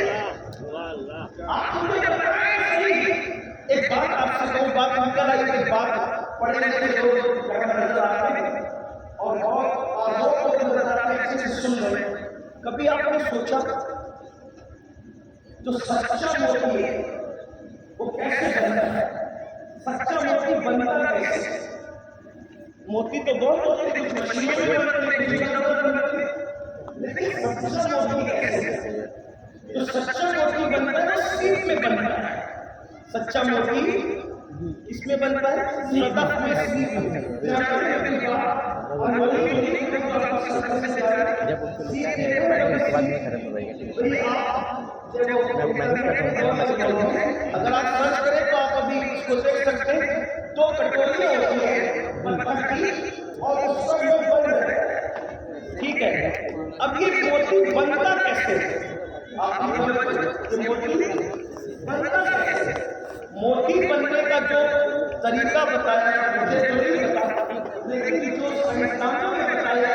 आप मुझे बताएं सही। एक बात आपसे कहूं, बात निकल आई, एक बात पढ़े लिखे लोग नजर आते हैं और आवाज़ों को नजर आते हैं, अच्छे से सुन रहे हैं। कभी आपने सोचा जो सच्चा मोती है वो कैसे बनता है? सच्चा मोती बनता कैसे? मोती तो बहुत होते हैं, कुछ मशीनों में बनते हैं, लेकिन सच्चा मोती कैसे? जो सच्चा मोती बनता है वो सीप में बनता है। सच्चा मोती इसमें बनता है, सदफ में सीप अगर आप सर्च करें तो आप अभी इसको देख सकते हैं। तो कटोरियां होती है और उसका मुंह बंद है, ठीक है। अब ये मोती बनता कैसे? मोती बनने का जो तरीका बताया मुझे तो नहीं पता, लेकिन जो साइंसदानों ने बताया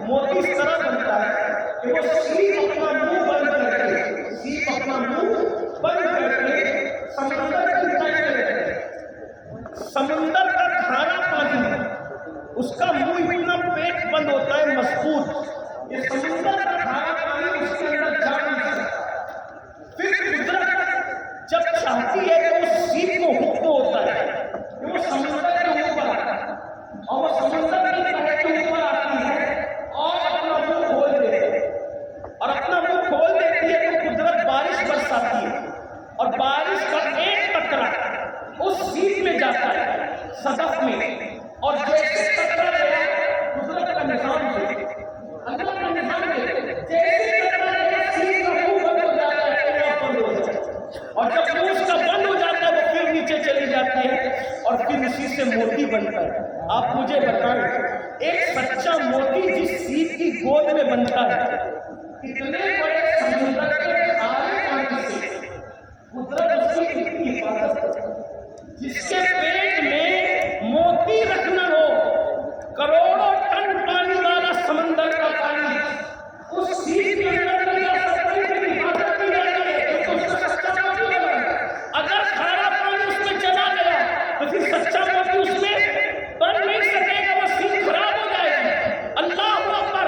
मोती इस तरह बनता है कि वो सीप अपना मुंह बंद करके, सीप अपना मुंह बंद करके समंदर की तरफ रहते हैं। समंदर का खारा पानी उसका मुंह इतना पेट बंद होता है मजबूत, ये समंदर का खारा पानी उसके अंदर जा नहीं सकता। फिर कुदरत जब चाहती है तो उस सीप को हुक्म होता है कि वो समंदर के ऊपर आता है और वो समंदर की तह के ऊपर आती है और अपना मुंह खोल देती है। और अपना मुंह खोल देती है तो कुदरत बारिश बरसाती है और बारिश का एक बनता है। आप मुझे बताएं, एक सच्चा मोती जिस सीप की गोद में बनता है, इतने बड़े समुद्र के खारे पानी से कुदरत उसकी कितनी हिफाजत करती है। जिसके पेट में मोती रखना हो, करोड़ों टन पानी वाला समंदर का पानी उस सीप के अंदर नहीं आ सकता, इसकी हिफाजत की जाती है, क्योंकि उसका सच्चा मोती बना है। अगर खारा पानी उसमें चला गया तो फिर सच्चा मोती उसमें बन नहीं सकेगा, वो सीप खराब हो जाएगी। अल्लाह अकबर!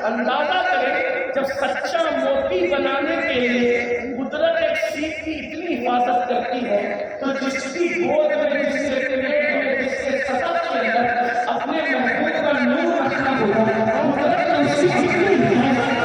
अंदाजा करें, जब सच्चा मोती बनाने के लिए कुदरत एक सीप की इतनी हिफाजत करती है, तो जिसकी गोद में, जिसके पेट में, जिसके सतह के अंदर अपने महबूब का नूर रखना होगा, कुदरत ने उसकी कितनी हिफाजत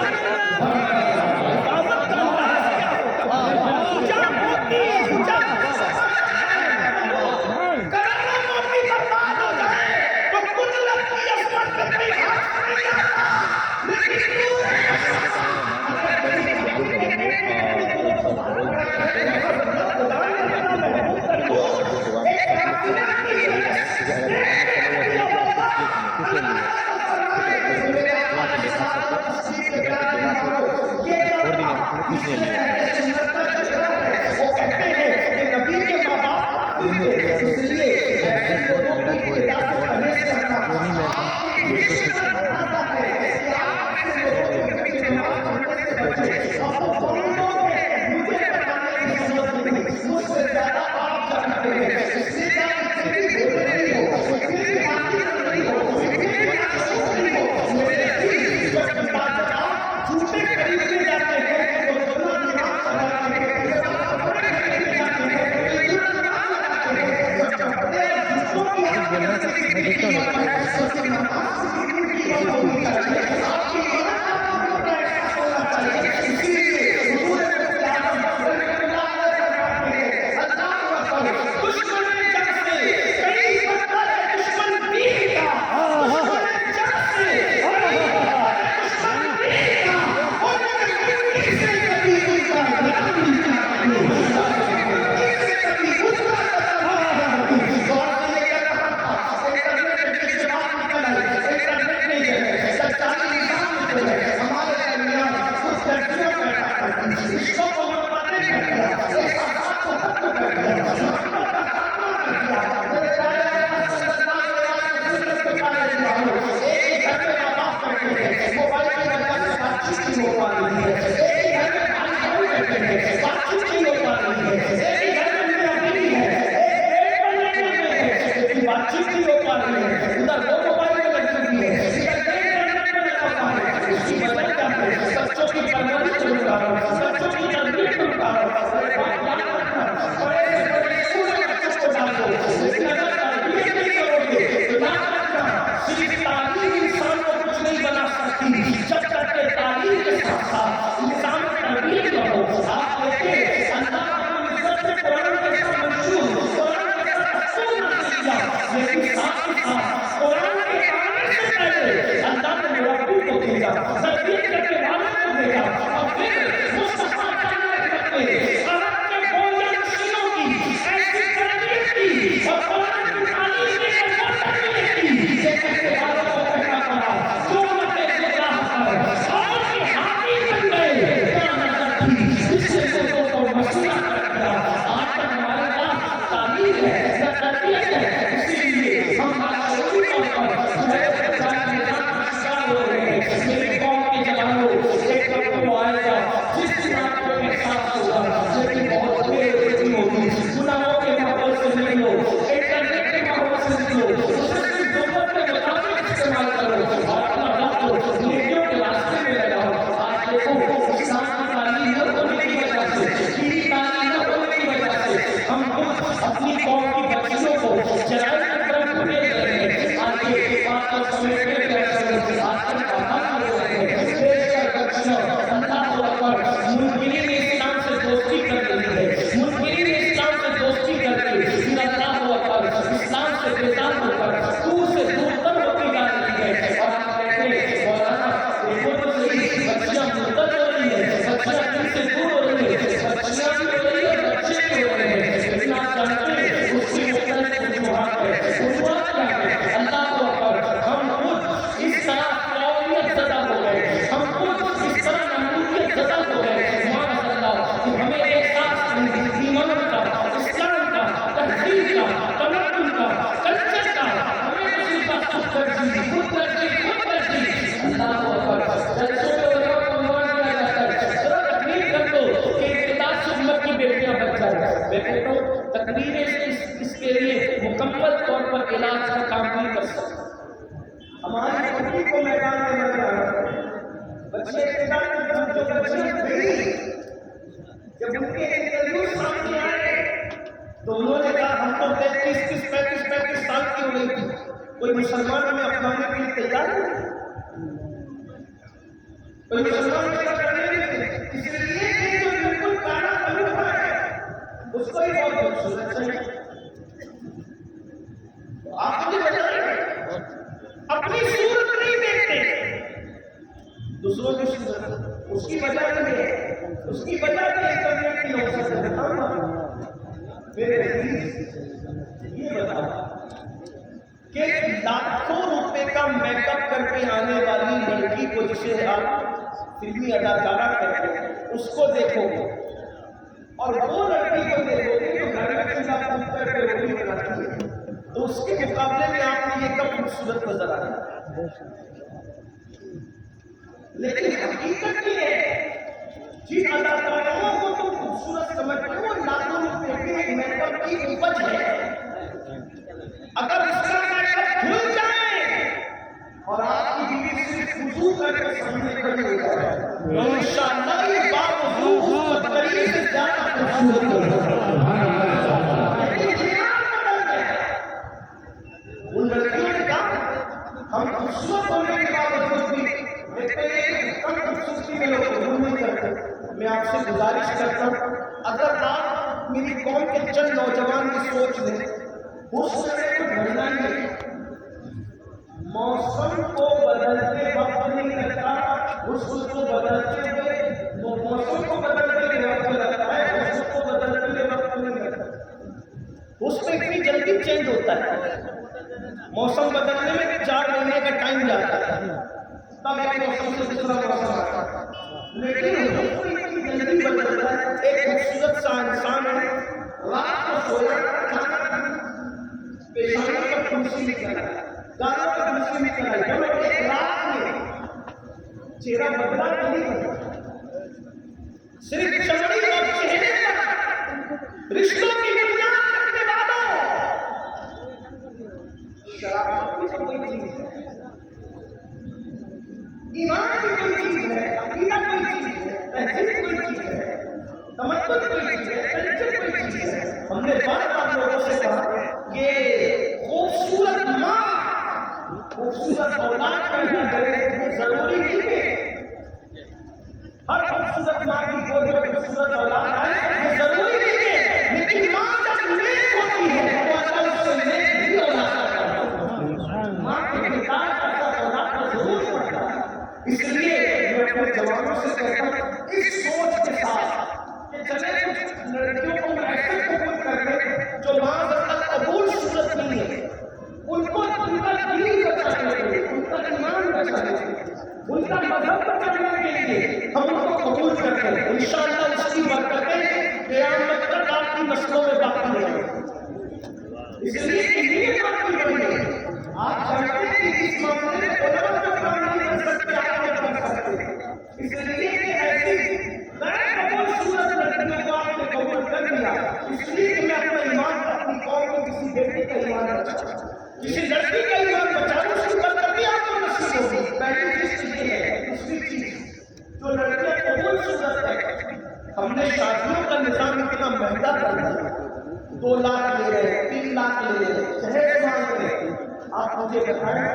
तौर पर इलाज का काम नहीं कर सकता। हमारी बच्ची को मैदान में लगा बच्चे जो बच्चे गई, जब उनके इंटरव्यू सामने आए तो उन्होंने कहा हम तो 35 साल की हो गई थी, कोई मुसलमान हमें अपनाने के लिए तैयार नहीं, कोई मुसलमान करने के लिए, इसलिए कि जो बिल्कुल काला बना है उसको ही बहुत खूबसूरत चाहिए। आप मुझे बताइए, अपनी सूरत नहीं देखते, दूसरों की सूरत, उसकी वजह नहीं है, उसकी वजह नहीं करने की अवसर है। मेरे ये बताओ कि लाखों रुपए का मेकअप करके आने वाली लड़की को, जिसे आप फिल्मी अदाकारा करते हैं, उसको देखोगे और वो लड़की को देखोगे जो घर में चूल्हा फूंक करके रोटी बनाती है, तो उसके मुकाबले में आपको ये कब खूबसूरत नजर आ रहा है। लेकिन हकीकत ये है, जिन अदाकाराओं को तुम खूबसूरत समझते हो लाखों रुपए के मेकअप की उपज है, अगर उसका मेकअप धुल जाए और आपकी बीवी सिर्फ वुजू करके सामने खड़ी हो जाए तो इंशाअल्लाह ये बात करीब से ज्यादा खूबसूरत होगी। उन लड़कियों ने कहा हम खूबसूरत होने के बावजूद भी कम खूबसूरती में लोग कबूल नहीं करते। मैं आपसे गुजारिश करता हूँ, अगर आप मेरी कौम के चंद नौजवान की सोच लें, उस समय को बढ़ना नहीं, मौसम को बदलते वक्त नहीं लगता, उसको बदलते हुए मौसम को बदलते हुए वक्त लगता है, उसको बदलते हुए वक्त नहीं लगता। उसमें इतनी जल्दी चेंज होता है, मौसम बदलने में 4 महीने का टाइम जाता है, तब एक मौसम से दूसरा मौसम आता है, लेकिन उसको इतनी जल्दी बदलता है। एक खूबसूरत सा इंसान है, रात को सोया पेशानी पर खुशी निकला, गालों पर खुशी निकला, जब एक रात में चेहरा बदला नहीं बदला, सिर्फ चमड़ी और चेहरे पर रिश्तों की बुनियाद रखने वालों, शराब की कोई चीज है, ईमान की कोई चीज है, अकीदा कोई चीज है, तहजीब कोई चीज है, तमद्दुन कोई चीज है, कल्चर कोई चीज है। हमने बार-बार लोगों से कहा कि खूबसूरत माँ, खूबसूरत औलाद पैदा करे, जरूरी नहीं है हर खूबसूरत माँ की गोद में खूबसूरत औलाद आए, ये जरूरी नहीं है, लेकिन माँ जब नेक होती है तो अल्लाह उससे नेक भी औलाद आता है। माँ के किताब का औलाद को जरूर पड़ता है। इसलिए मैं अपने जवानों से कहता हूँ, इस सोच के साथ कि चले कुछ लड़कियों को ऐसे कबूल कर दे जो माँ कबूल सूरत नहीं है, उनको उनका दीन बचाने के लिए, उनका ईमान बचाने के लिए, उनका मजहब बचाने के लिए हम उनको कबूल करते हैं। इंशाअल्लाह उसकी बरकतें क़यामत तक आपकी नस्लों में बाकी रहेंगी। इसलिए ये बात की बड़ी है, आप जानते हैं कि इस मामले में उलमा का काम नहीं कर सकते, आप क्या कर सकते हैं। इसलिए कि ऐसी कबूल सूरत लड़कियों को आपने कबूल कर लिया, इसलिए कि मैं अपना ईमान अपनी कौम में किसी बेटी का ईमान बचा, किसी लड़की का ईमान बचा, उसकी बरकतें आपको नसीब होगी। पहली चीज ये है। दूसरी चीज, जो लड़कियां कबूल सूरत है, हमने शादियों का निजाम इतना महंगा कर दिया, 2 लाख ले रहे, 3 लाख ले रहे, जहेज मांग रहे। आप मुझे बताएं,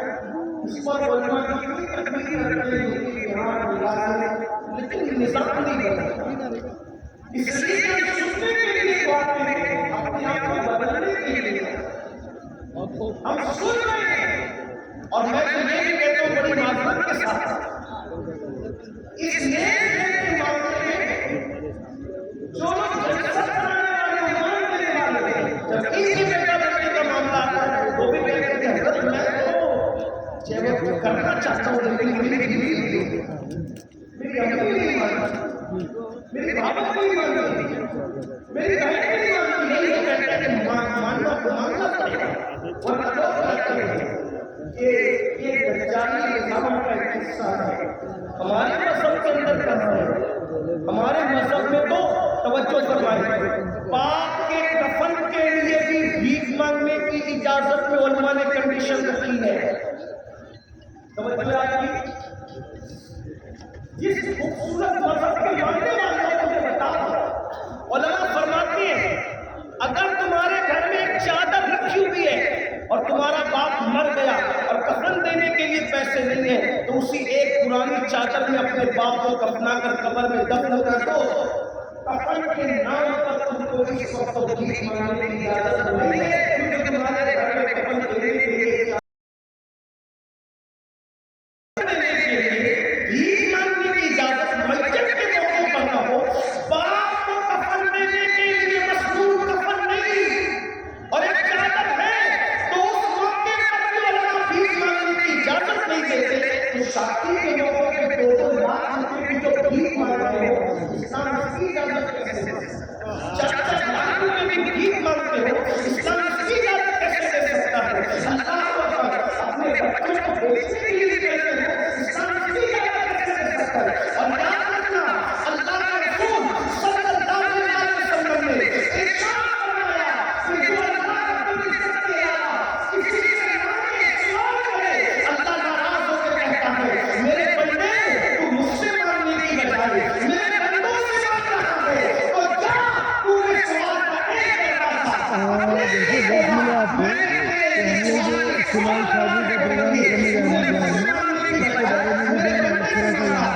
इस पर उलमा की कोई तकलीफ करते हैं, यहाँ मिला, लेकिन निजाम नहीं बदला। इसलिए हम सुनने के लिए बात करें, अपने आप को बदलने के लिए हम सुन रहे हैं। और मैं तो ये भी कहता हूँ बड़ी माजरत के साथ, इस के मामले में जो लोग जलसा कराने वाले, मान देने वाले, जब इसी बेटा बेटी का मामला आता है, वो भी कहते हैं हजरत मैं तो जेब करना चाहता हूँ, लेकिन मेरी बीवी मेरी अम्मी नहीं मानती, मेरी भाभी नहीं मानती, मेरी बहन नहीं मानती, नहीं वो कहते हैं कि मानना पड़ेगा, वरना लोग कहते हैं ये दज्जाली निजाम का एक हिस्सा है। हमारे मजहब के अंदर कहा है, हमारे मजहब में तो तवज्जो फरमाए, पाक के कफन के लिए भी भीख मांगने की इजाजत कंडीशन रखी है। समझ आपकी जिस खूबसूरत मजहब के मानने वाले को मुझे बताओ, उलमा फरमाते हैं अगर तुम्हारे घर में एक चादर रखी हुई है और तुम्हारा बाप मर गया और कफन देने के लिए पैसे नहीं है, तो उसी एक पुरानी चादर में अपने बाप को कफना कर कब्र में दफन कर दो। कफन के नाम पर तुमको इस वक्त भीख मांगने की इजाजत नहीं है, क्योंकि तुम्हारे घर में कफन देने के लिए भीख मांगने की इजाजत मस्जिद के मौके पर न हो। बाप को कफन देने के लिए मसरूफ कफन नहीं और एक चादर है, तो उस मौके पर भी अल्लाह भीख मांगने की इजाजत नहीं देते। तो शादी के मौके पे 2 लाख रुपए की जो भीख मांग रहे हो, इस्लाम इसकी इजाजत कैसे दे सकता है? 4 लाख रुपए की भीख मांगते हो, इस्लाम इसकी इजाजत कैसे दे सकता है? अल्लाह अपने बच्चों को बेचने के लिए कहते हो, इस्लाम इसकी इजाजत कैसे दे सकता है? और याद रखना, अल्लाह के रसूल सल्लल्लाहु अलैहि वसल्लम ने इरशाद फरमाया कि जो अल्लाह रब्बुल इज्जत के अलावा किसी से मांगे सवाल करे, अल्लाह नाराज होकर कहता है मेरे बंदे तू मुझसे मांगने की बजाय मेरे बंदों से मांग रहा है, तो जा पूरे सवाल का एक ऐसा देखिए देख लिया आपने तो हम लोग फिलहाल शादी का प्रोग्राम करने जाने जा रहे हैं, इसके बारे में मुझे थोड़ा सा यहाँ पर समझने में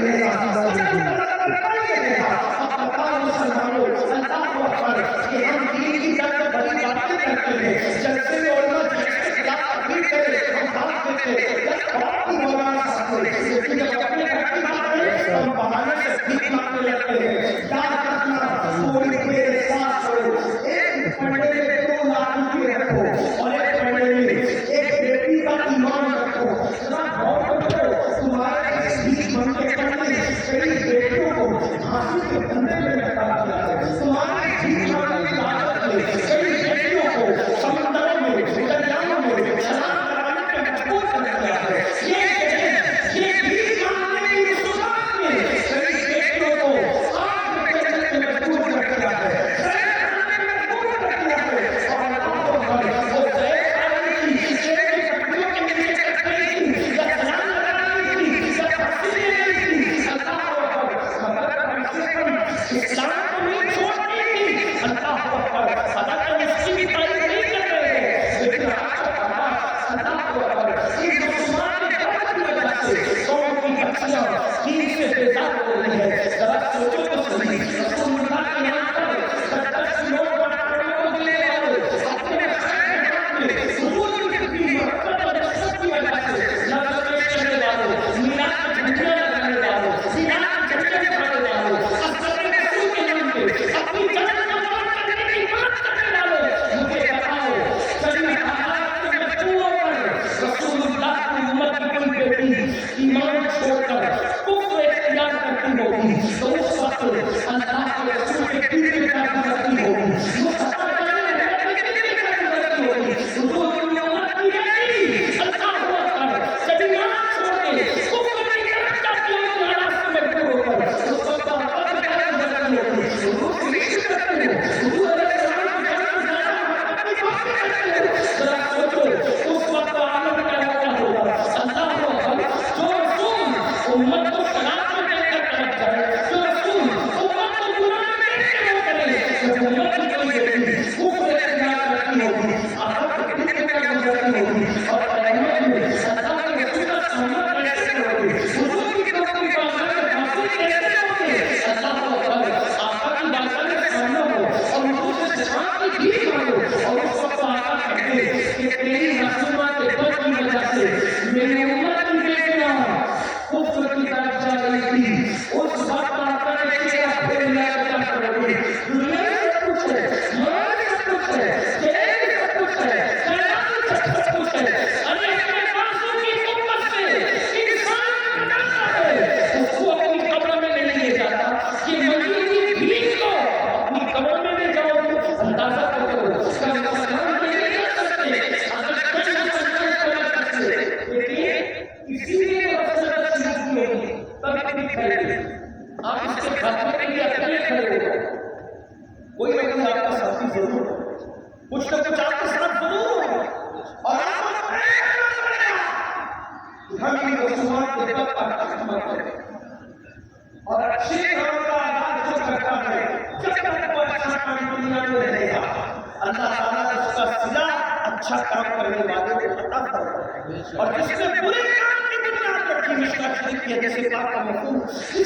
जो आपकी बात रखी है। कोई ना कोई आपका साथी जरूर है, कुछ ना कुछ आपके साथ जरूर होगा। हम इन रसूमात को देखकर खत्म करें और अच्छे काम का आगाज जो करता है जब तक वो अच्छा काम दुनिया में रहेगा अल्लाह ताला उसका सिला अच्छा काम करने वाले को अता करता है और जिसने बुरे काम की बुनियाद रखी मिशका शरीफ की हदीस पाक का मफहूम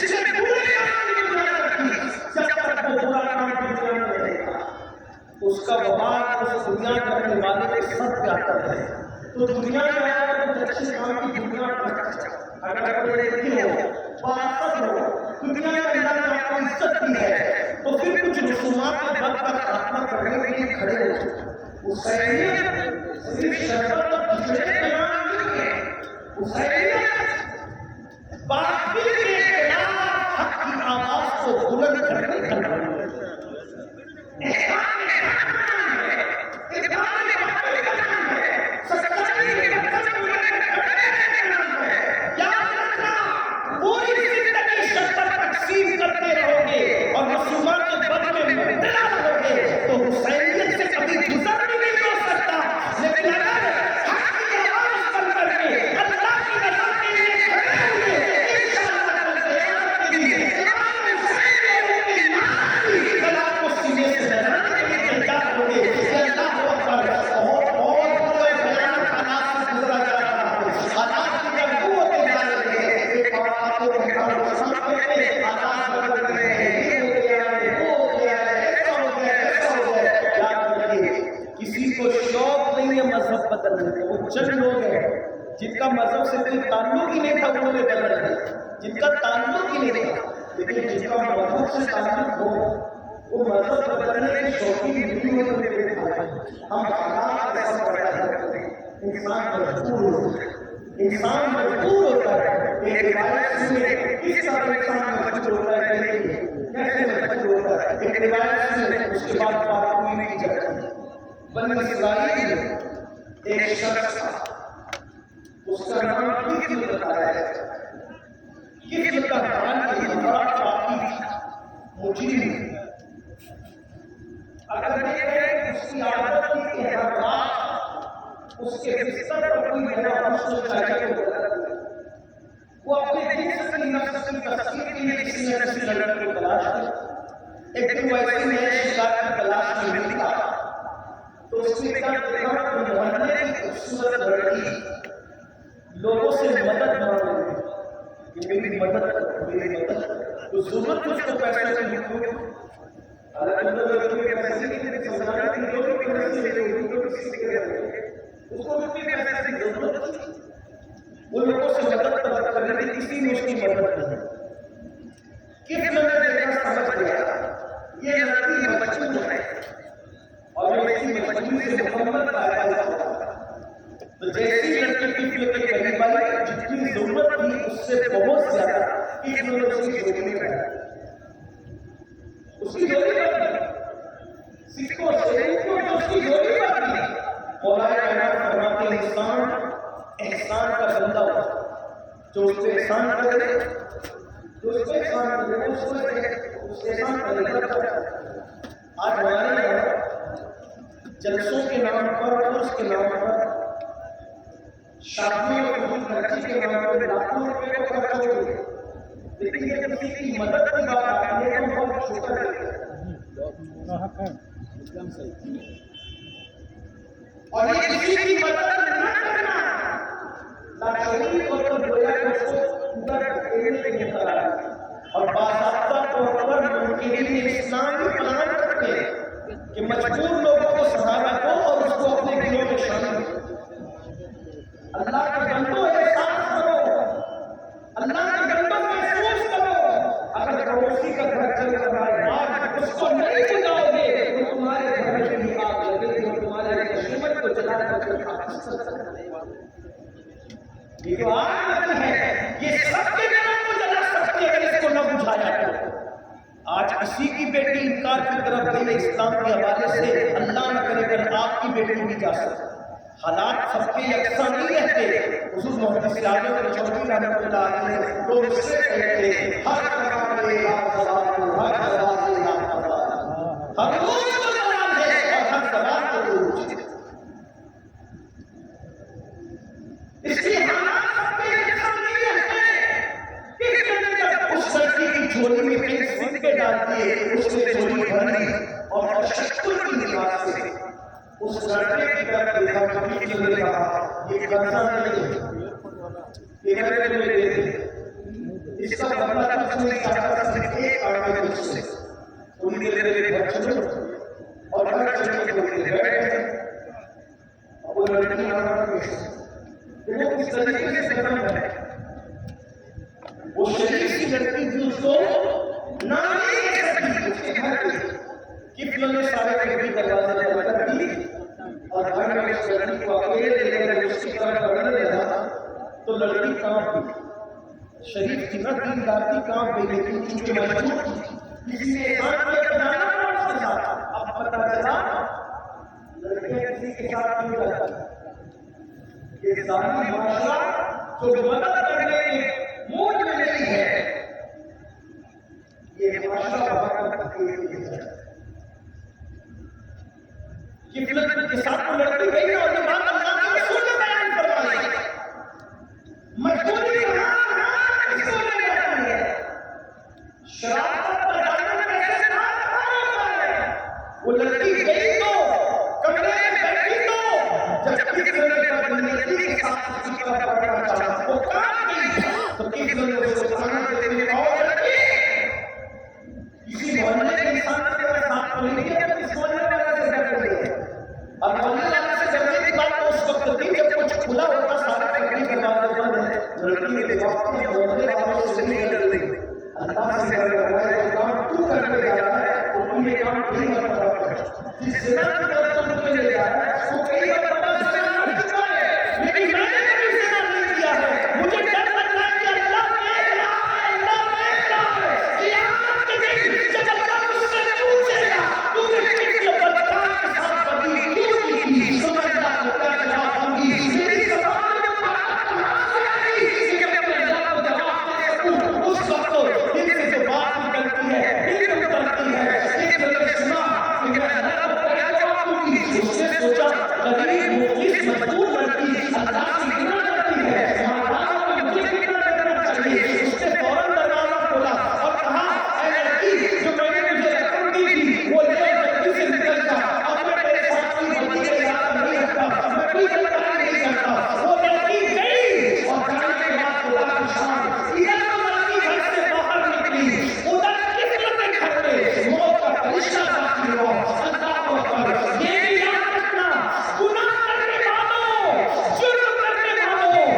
जिसने बुरे काम की बुनियाद रखी जब तक वो बुरा काम दुनिया में रहेगा उसका वबाल उस बुनियाद रखने वाले के सर पे आता है। तो दुनिया में आकर कुछ अच्छे काम की बुनियाद रख अगर कोई नहीं हो वापस हो दुनिया में अल्लाह ने आपको इज्जत दी है तो फिर कुछ रसूमात के वक्त का खात्मा करने के लिए खड़े हो हुसैनियत सिर्फ शरबत और खिचड़ी का नाम नहीं है हुसैनियत बाकी के खिलाफ हक की आवाज को बुलंद करने का नाम है। करते रहोगे और रसूमात के बदले में मुब्तला रहोगे तो हुसैनियत से कभी गुजर भी नहीं हो सकता। लेकिन अगर हक की आवाज बन करके अल्लाह की रज़ा के लिए खड़े होंगे इंशाअल्लाह कल क़यामत के लिए इमाम हुसैन के नाम की कलाम को सीने से लगाने के लिए तैयार होंगे कि अल्लाह अकबर और पूरे भयानक हालात से गुजरा जा रहा है। हालात की जब वो होते जा रहे हैं एक बार आपको कहना सामने किसी को शौक नहीं है मजहब बदलने का। वो चंद लोग हैं जिनका मजहब से कोई ताल्लुक ही नहीं था उन्होंने बदल दिया जिनका ताल्लुक ही नहीं था। लेकिन जिनका मजहब से ताल्लुक हो वो मजहब बदलने के शौकीन नहीं होते। हम हालात ऐसा पैदा करते हैं इंसान मजबूर होता है। एक रिवायत में किस तरह इंसान मजबूर होता है कैसे मजबूर होता है एक रिवायत में उसके बाद बात हुई नहीं जाती। बनी इस्राईल एक शख्स था उसका नाम किस्म बताया है। किस्म का नाम बड़ा पापी मुजरिम अगर देखें उसकी आदत थी कि हर रात उसके बिस्तर पर कोई मेरा मुश्किल चाहिए वो अपने जिस्म की नफ्स की तस्कीर के लिए किसी न किसी लड़के को तलाश की। एक दिन वैसे नए शिकार की तलाश में मिलता तो उसने देखा कि मोहल्ले की खूबसूरत लड़की लोगों से मदद मांग रही कि मेरी मदद तो जरूरत उसको पैसे की नहीं उसको वो लोगों से मदद करने में किसी ने उसकी मदद नहीं किस मैंने देखा समझ गया ये लड़की मजबूर है और इसी मजबूरी से मोहम्मद पैदा हुआ। तो जैसी लड़की किसी के करीब आई जितनी जरूरत थी उससे बहुत ज्यादा इस लोग उसकी जोड़ी में बैठा उसकी जोड़ी बनी सिक्कों से उसकी जोड़ी बनी मौला फरमाते इंसान एहसान का बंदा हो जो उस पे एहसान करे जो उस पे एहसान करे उसको एहसान करेगा। आज हमारे जलसों के नाम पर उर्स के नाम पर शादियों और खर्ची के नाम पर लाखों रुपए को खर्च हो गए। लेकिन ये किसी की मदद की बात आती है तो बहुत छोटा लगता है और ये किसी की मदद न करना लाशोरी और गोया को उधर अकेले नहीं करा और बाज़ाब्ता तौर पर उनके लिए इस्लामी प्लान करते हैं कि मजबूर लोगों को सहारा दो और उसको अपने दिलों में शामिल करो। अल्लाह के बंदों एहसास करो अल्लाह के बंदों महसूस करो अगर पड़ोसी का घर जल रहा है आग उसको नहीं बुझाओगे तो तुम्हारे घर में भी आग लगेगी और तुम्हारे दुश्मन को जला कर ये जो आग लगी है ये सबके दिलों को जला सकती है अगर इसको न बुझाया तो। आज किसी की बेटी इनकार की तरफ गई इस्लाम के हवाले से अल्लाह न करे अगर आपकी बेटी भी जा सकती। हालात सबके यकसा नहीं रहते। हुजूर मोहम्मद सिराजों के चौकी रहमतुल्लाह अलैह लोग इससे कहते हर तरह के हर रोज को जवाब है और हर सवाल को रोज इसलिए हालात सबके झोली में कहीं सिक्के डाल दिए, उसने झोली भर ली और तशक्कुर की निगाह से उस लड़के की तरफ देखा। कभी किसी ने कहा ये कर्जा नहीं है, ये मेरे लिए दे दे, इसका बदला कुछ नहीं चाहता, सिर्फ एक आगे मुझसे थोड़ी देर मेरे घर चलो और घर चल के थोड़ी देर बैठे। अब वो लड़की आना देखो किस तरीके से खत्म है। वो शरीफ की लड़की थी, उसको ना नहीं कह सकती, उसके घर की फिल्म ने सारे खिड़की दरवाजे बंद कर दी और घर में उस लड़की को अकेले लेकर उसकी तरफ बढ़ने लगा तो लड़की कांप गई। शरीफ थी ना, दीनदार थी, कांप गई, लेकिन चूंकि मजबूर थी, किसी ने हाथ लेकर जाना पड़ा उसके साथ। अब पता चला लड़कियां किसी के साथ क्यों जाती, ये जालिम माशरा जो मदद करने के मूड में नहीं है, ये माशरा बरकत के लिए है। ये फिल्म के साथ तो लड़की गई और ये बात अल्लाह के रसूल ने बयान फरमाई, मजबूरी किसको ले जाती है, शराब पर डालने में ऐसे ना है। वो लड़की गई तो कमरे में बैठी तो जब किसी ने बदनीयती के साथ उसकी तरफ बढ़ना चाहा, वो कांप गई तो किसी ने उसको खाना देते हुए कहा लड़की, किसी मोहल्ले के इंसान के साथ तो नहीं है, किस मोहल्ले वाले से डर रही है। अब मोहल्ले वाले से डरने की बात तो उस वक्त थी जब कुछ खुला होता, सारा खिड़की दरवाजे बंद है, लड़की के जवाब में मोहल्ले वालों से नहीं डर रही, अल्लाह से डर रहा है। जो काम तू करने जा रहा है वो तुम्हें काम नहीं कर रहा है, जिस जिना की तरफ तुम मुझे ले जा रहा है वो कई बार पता चल चुका है, लेकिन मैंने कभी जिना नहीं किया है। मुझे डर लग रहा है कि अल्लाह देख रहा है, अल्लाह देख रहा है। क़यामत के दिन जब अल्लाह मुझसे पूछेगा तूने किस बदकार के साथ बदी क्यों की, तो मैं अल्लाह को क्या जवाब दूंगी। मेरी ज़बान में बात कहाँ से आई कि मैं अपने अल्लाह को जवाब दे सकूं। उस वक्त दिल से जो बात निकलती है, दिल में उतरती है, एक मैंने सुना कि मैं अल्लाह को क्या जवाब दूंगी। उसने सोचा गरीब मुफ्लिस मजबूर लड़की अल्लाह से कितना डरती है, माँ-बाप को मुझे कितना डरना चाहिए। उसने फौरन दरवाजा खोला और कहा ऐ लड़की जो मैंने तुझे रकम दी थी वो ले जल्दी से निकल जा, अब मैं तेरे साथ कोई बदी का इरादा नहीं रखता, मैं कोई गद्दारी नहीं करता। वो लड़की गई और जाने के बाद खुदा की शान इधर तो लड़की घर से बाहर निकली, उधर किस्मत घर में मौत का फरिश्ता दाखिल हुआ। अल्लाह को अकबर। ये भी याद रखना, गुनाह करने वालों, जुर्म करने वालों,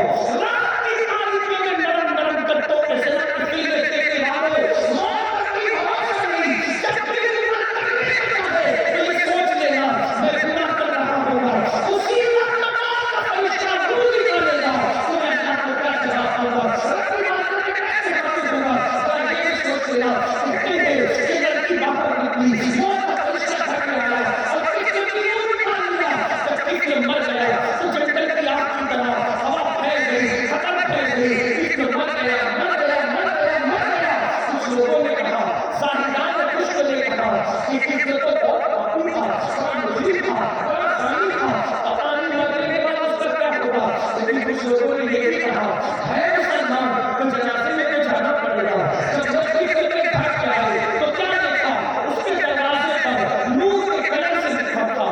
रात की तारीकी में नरम नरम गद्दों पे ज़रा तकलीफ देने वालों, मौत की हौसला नहीं, जब भी गुनाह करने लगता है तो ये सोच लेना मैं गुनाह कर रहा हूँगा, उसी वक्त मौत का फरिश्ता दूर निकालेगा तो मैं अल्लाह को क्या जवाब दूंगा, रब्बी बात में कैसे हासिल होगा। तो ये सोच लेना इतनी देर ये लड़की बाहर निकली, मौत का फरिश्ता घर में आया और किसी ने यूं निकाल लिया। जब किसी मर गया तो जंगल की आग की तरह हवा फैल गई, खत्म फैल गई, किसी मर गया मर गया मर गया मर गया। कुछ लोगों ने कहा, साहिदान ने कुछ को ले कहा कि किसी तो बहुत पापी था, बड़ा मुजरिम था, बड़ा जानी था, पता नहीं मरने के बाद उसका क्या होगा। लेकिन कुछ लोगों ने ये भी कहा है मुसलमान तो जनाजे में तो जाना पड़ेगा। जब लड़की के घर पे आए तो क्या देखा, उसके दरवाजे पर नूर के कलम से लिखा था,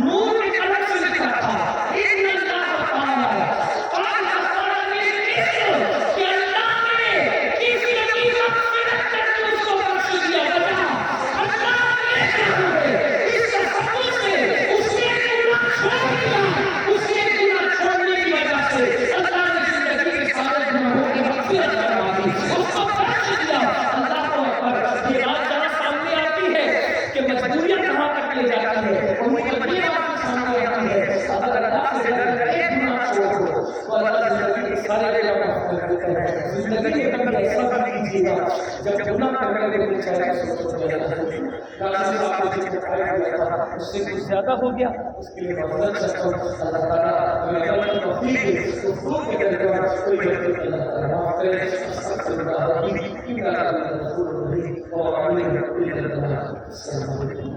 नूर के कलम से लिखा था इन्नल्लाह ताला कि अल्लाह ने किसी की मग़फ़िरत करके उसको बख्श दिया। अल्लाह ने इसका सबूत है उसने गुनाह छोड़ दिया, उसने गुनाह छोड़ने की वजह से अल्लाह ने जिंदगी के सारे गुनाहों की मग़फ़िरत करवा दी, उसको बख्श दिया। अल्लाह को अकबर। ये बात जहाँ सामने आती है कि मजबूरियाँ कहाँ तक ले जाती है, उन्हीं पर ये बात सामने आती है अगर अल्लाह से डरकर एक गुनाह छोड़ दो तो अल्लाह जिंदगी के सारे गुनाह माफ़ कर देता है। जिंदगी में कभी ऐसा मत कीजिएगा जब गुनाह करने के लिए चाहे उससे कुछ ज्यादा हो गया, उसके लिए मदद चाहता हूँ। अल्लाह ताला हमें गलत तौफीक दे, गुफ्तगू के दरमियान कोई गलती अल्लाह ताला माफ करे। अस्तगफिरुल्लाह इन्नका अंतल गफूरुर रहीम व आमीन इल्लल्लाह। अस्सलामु अलैकुम।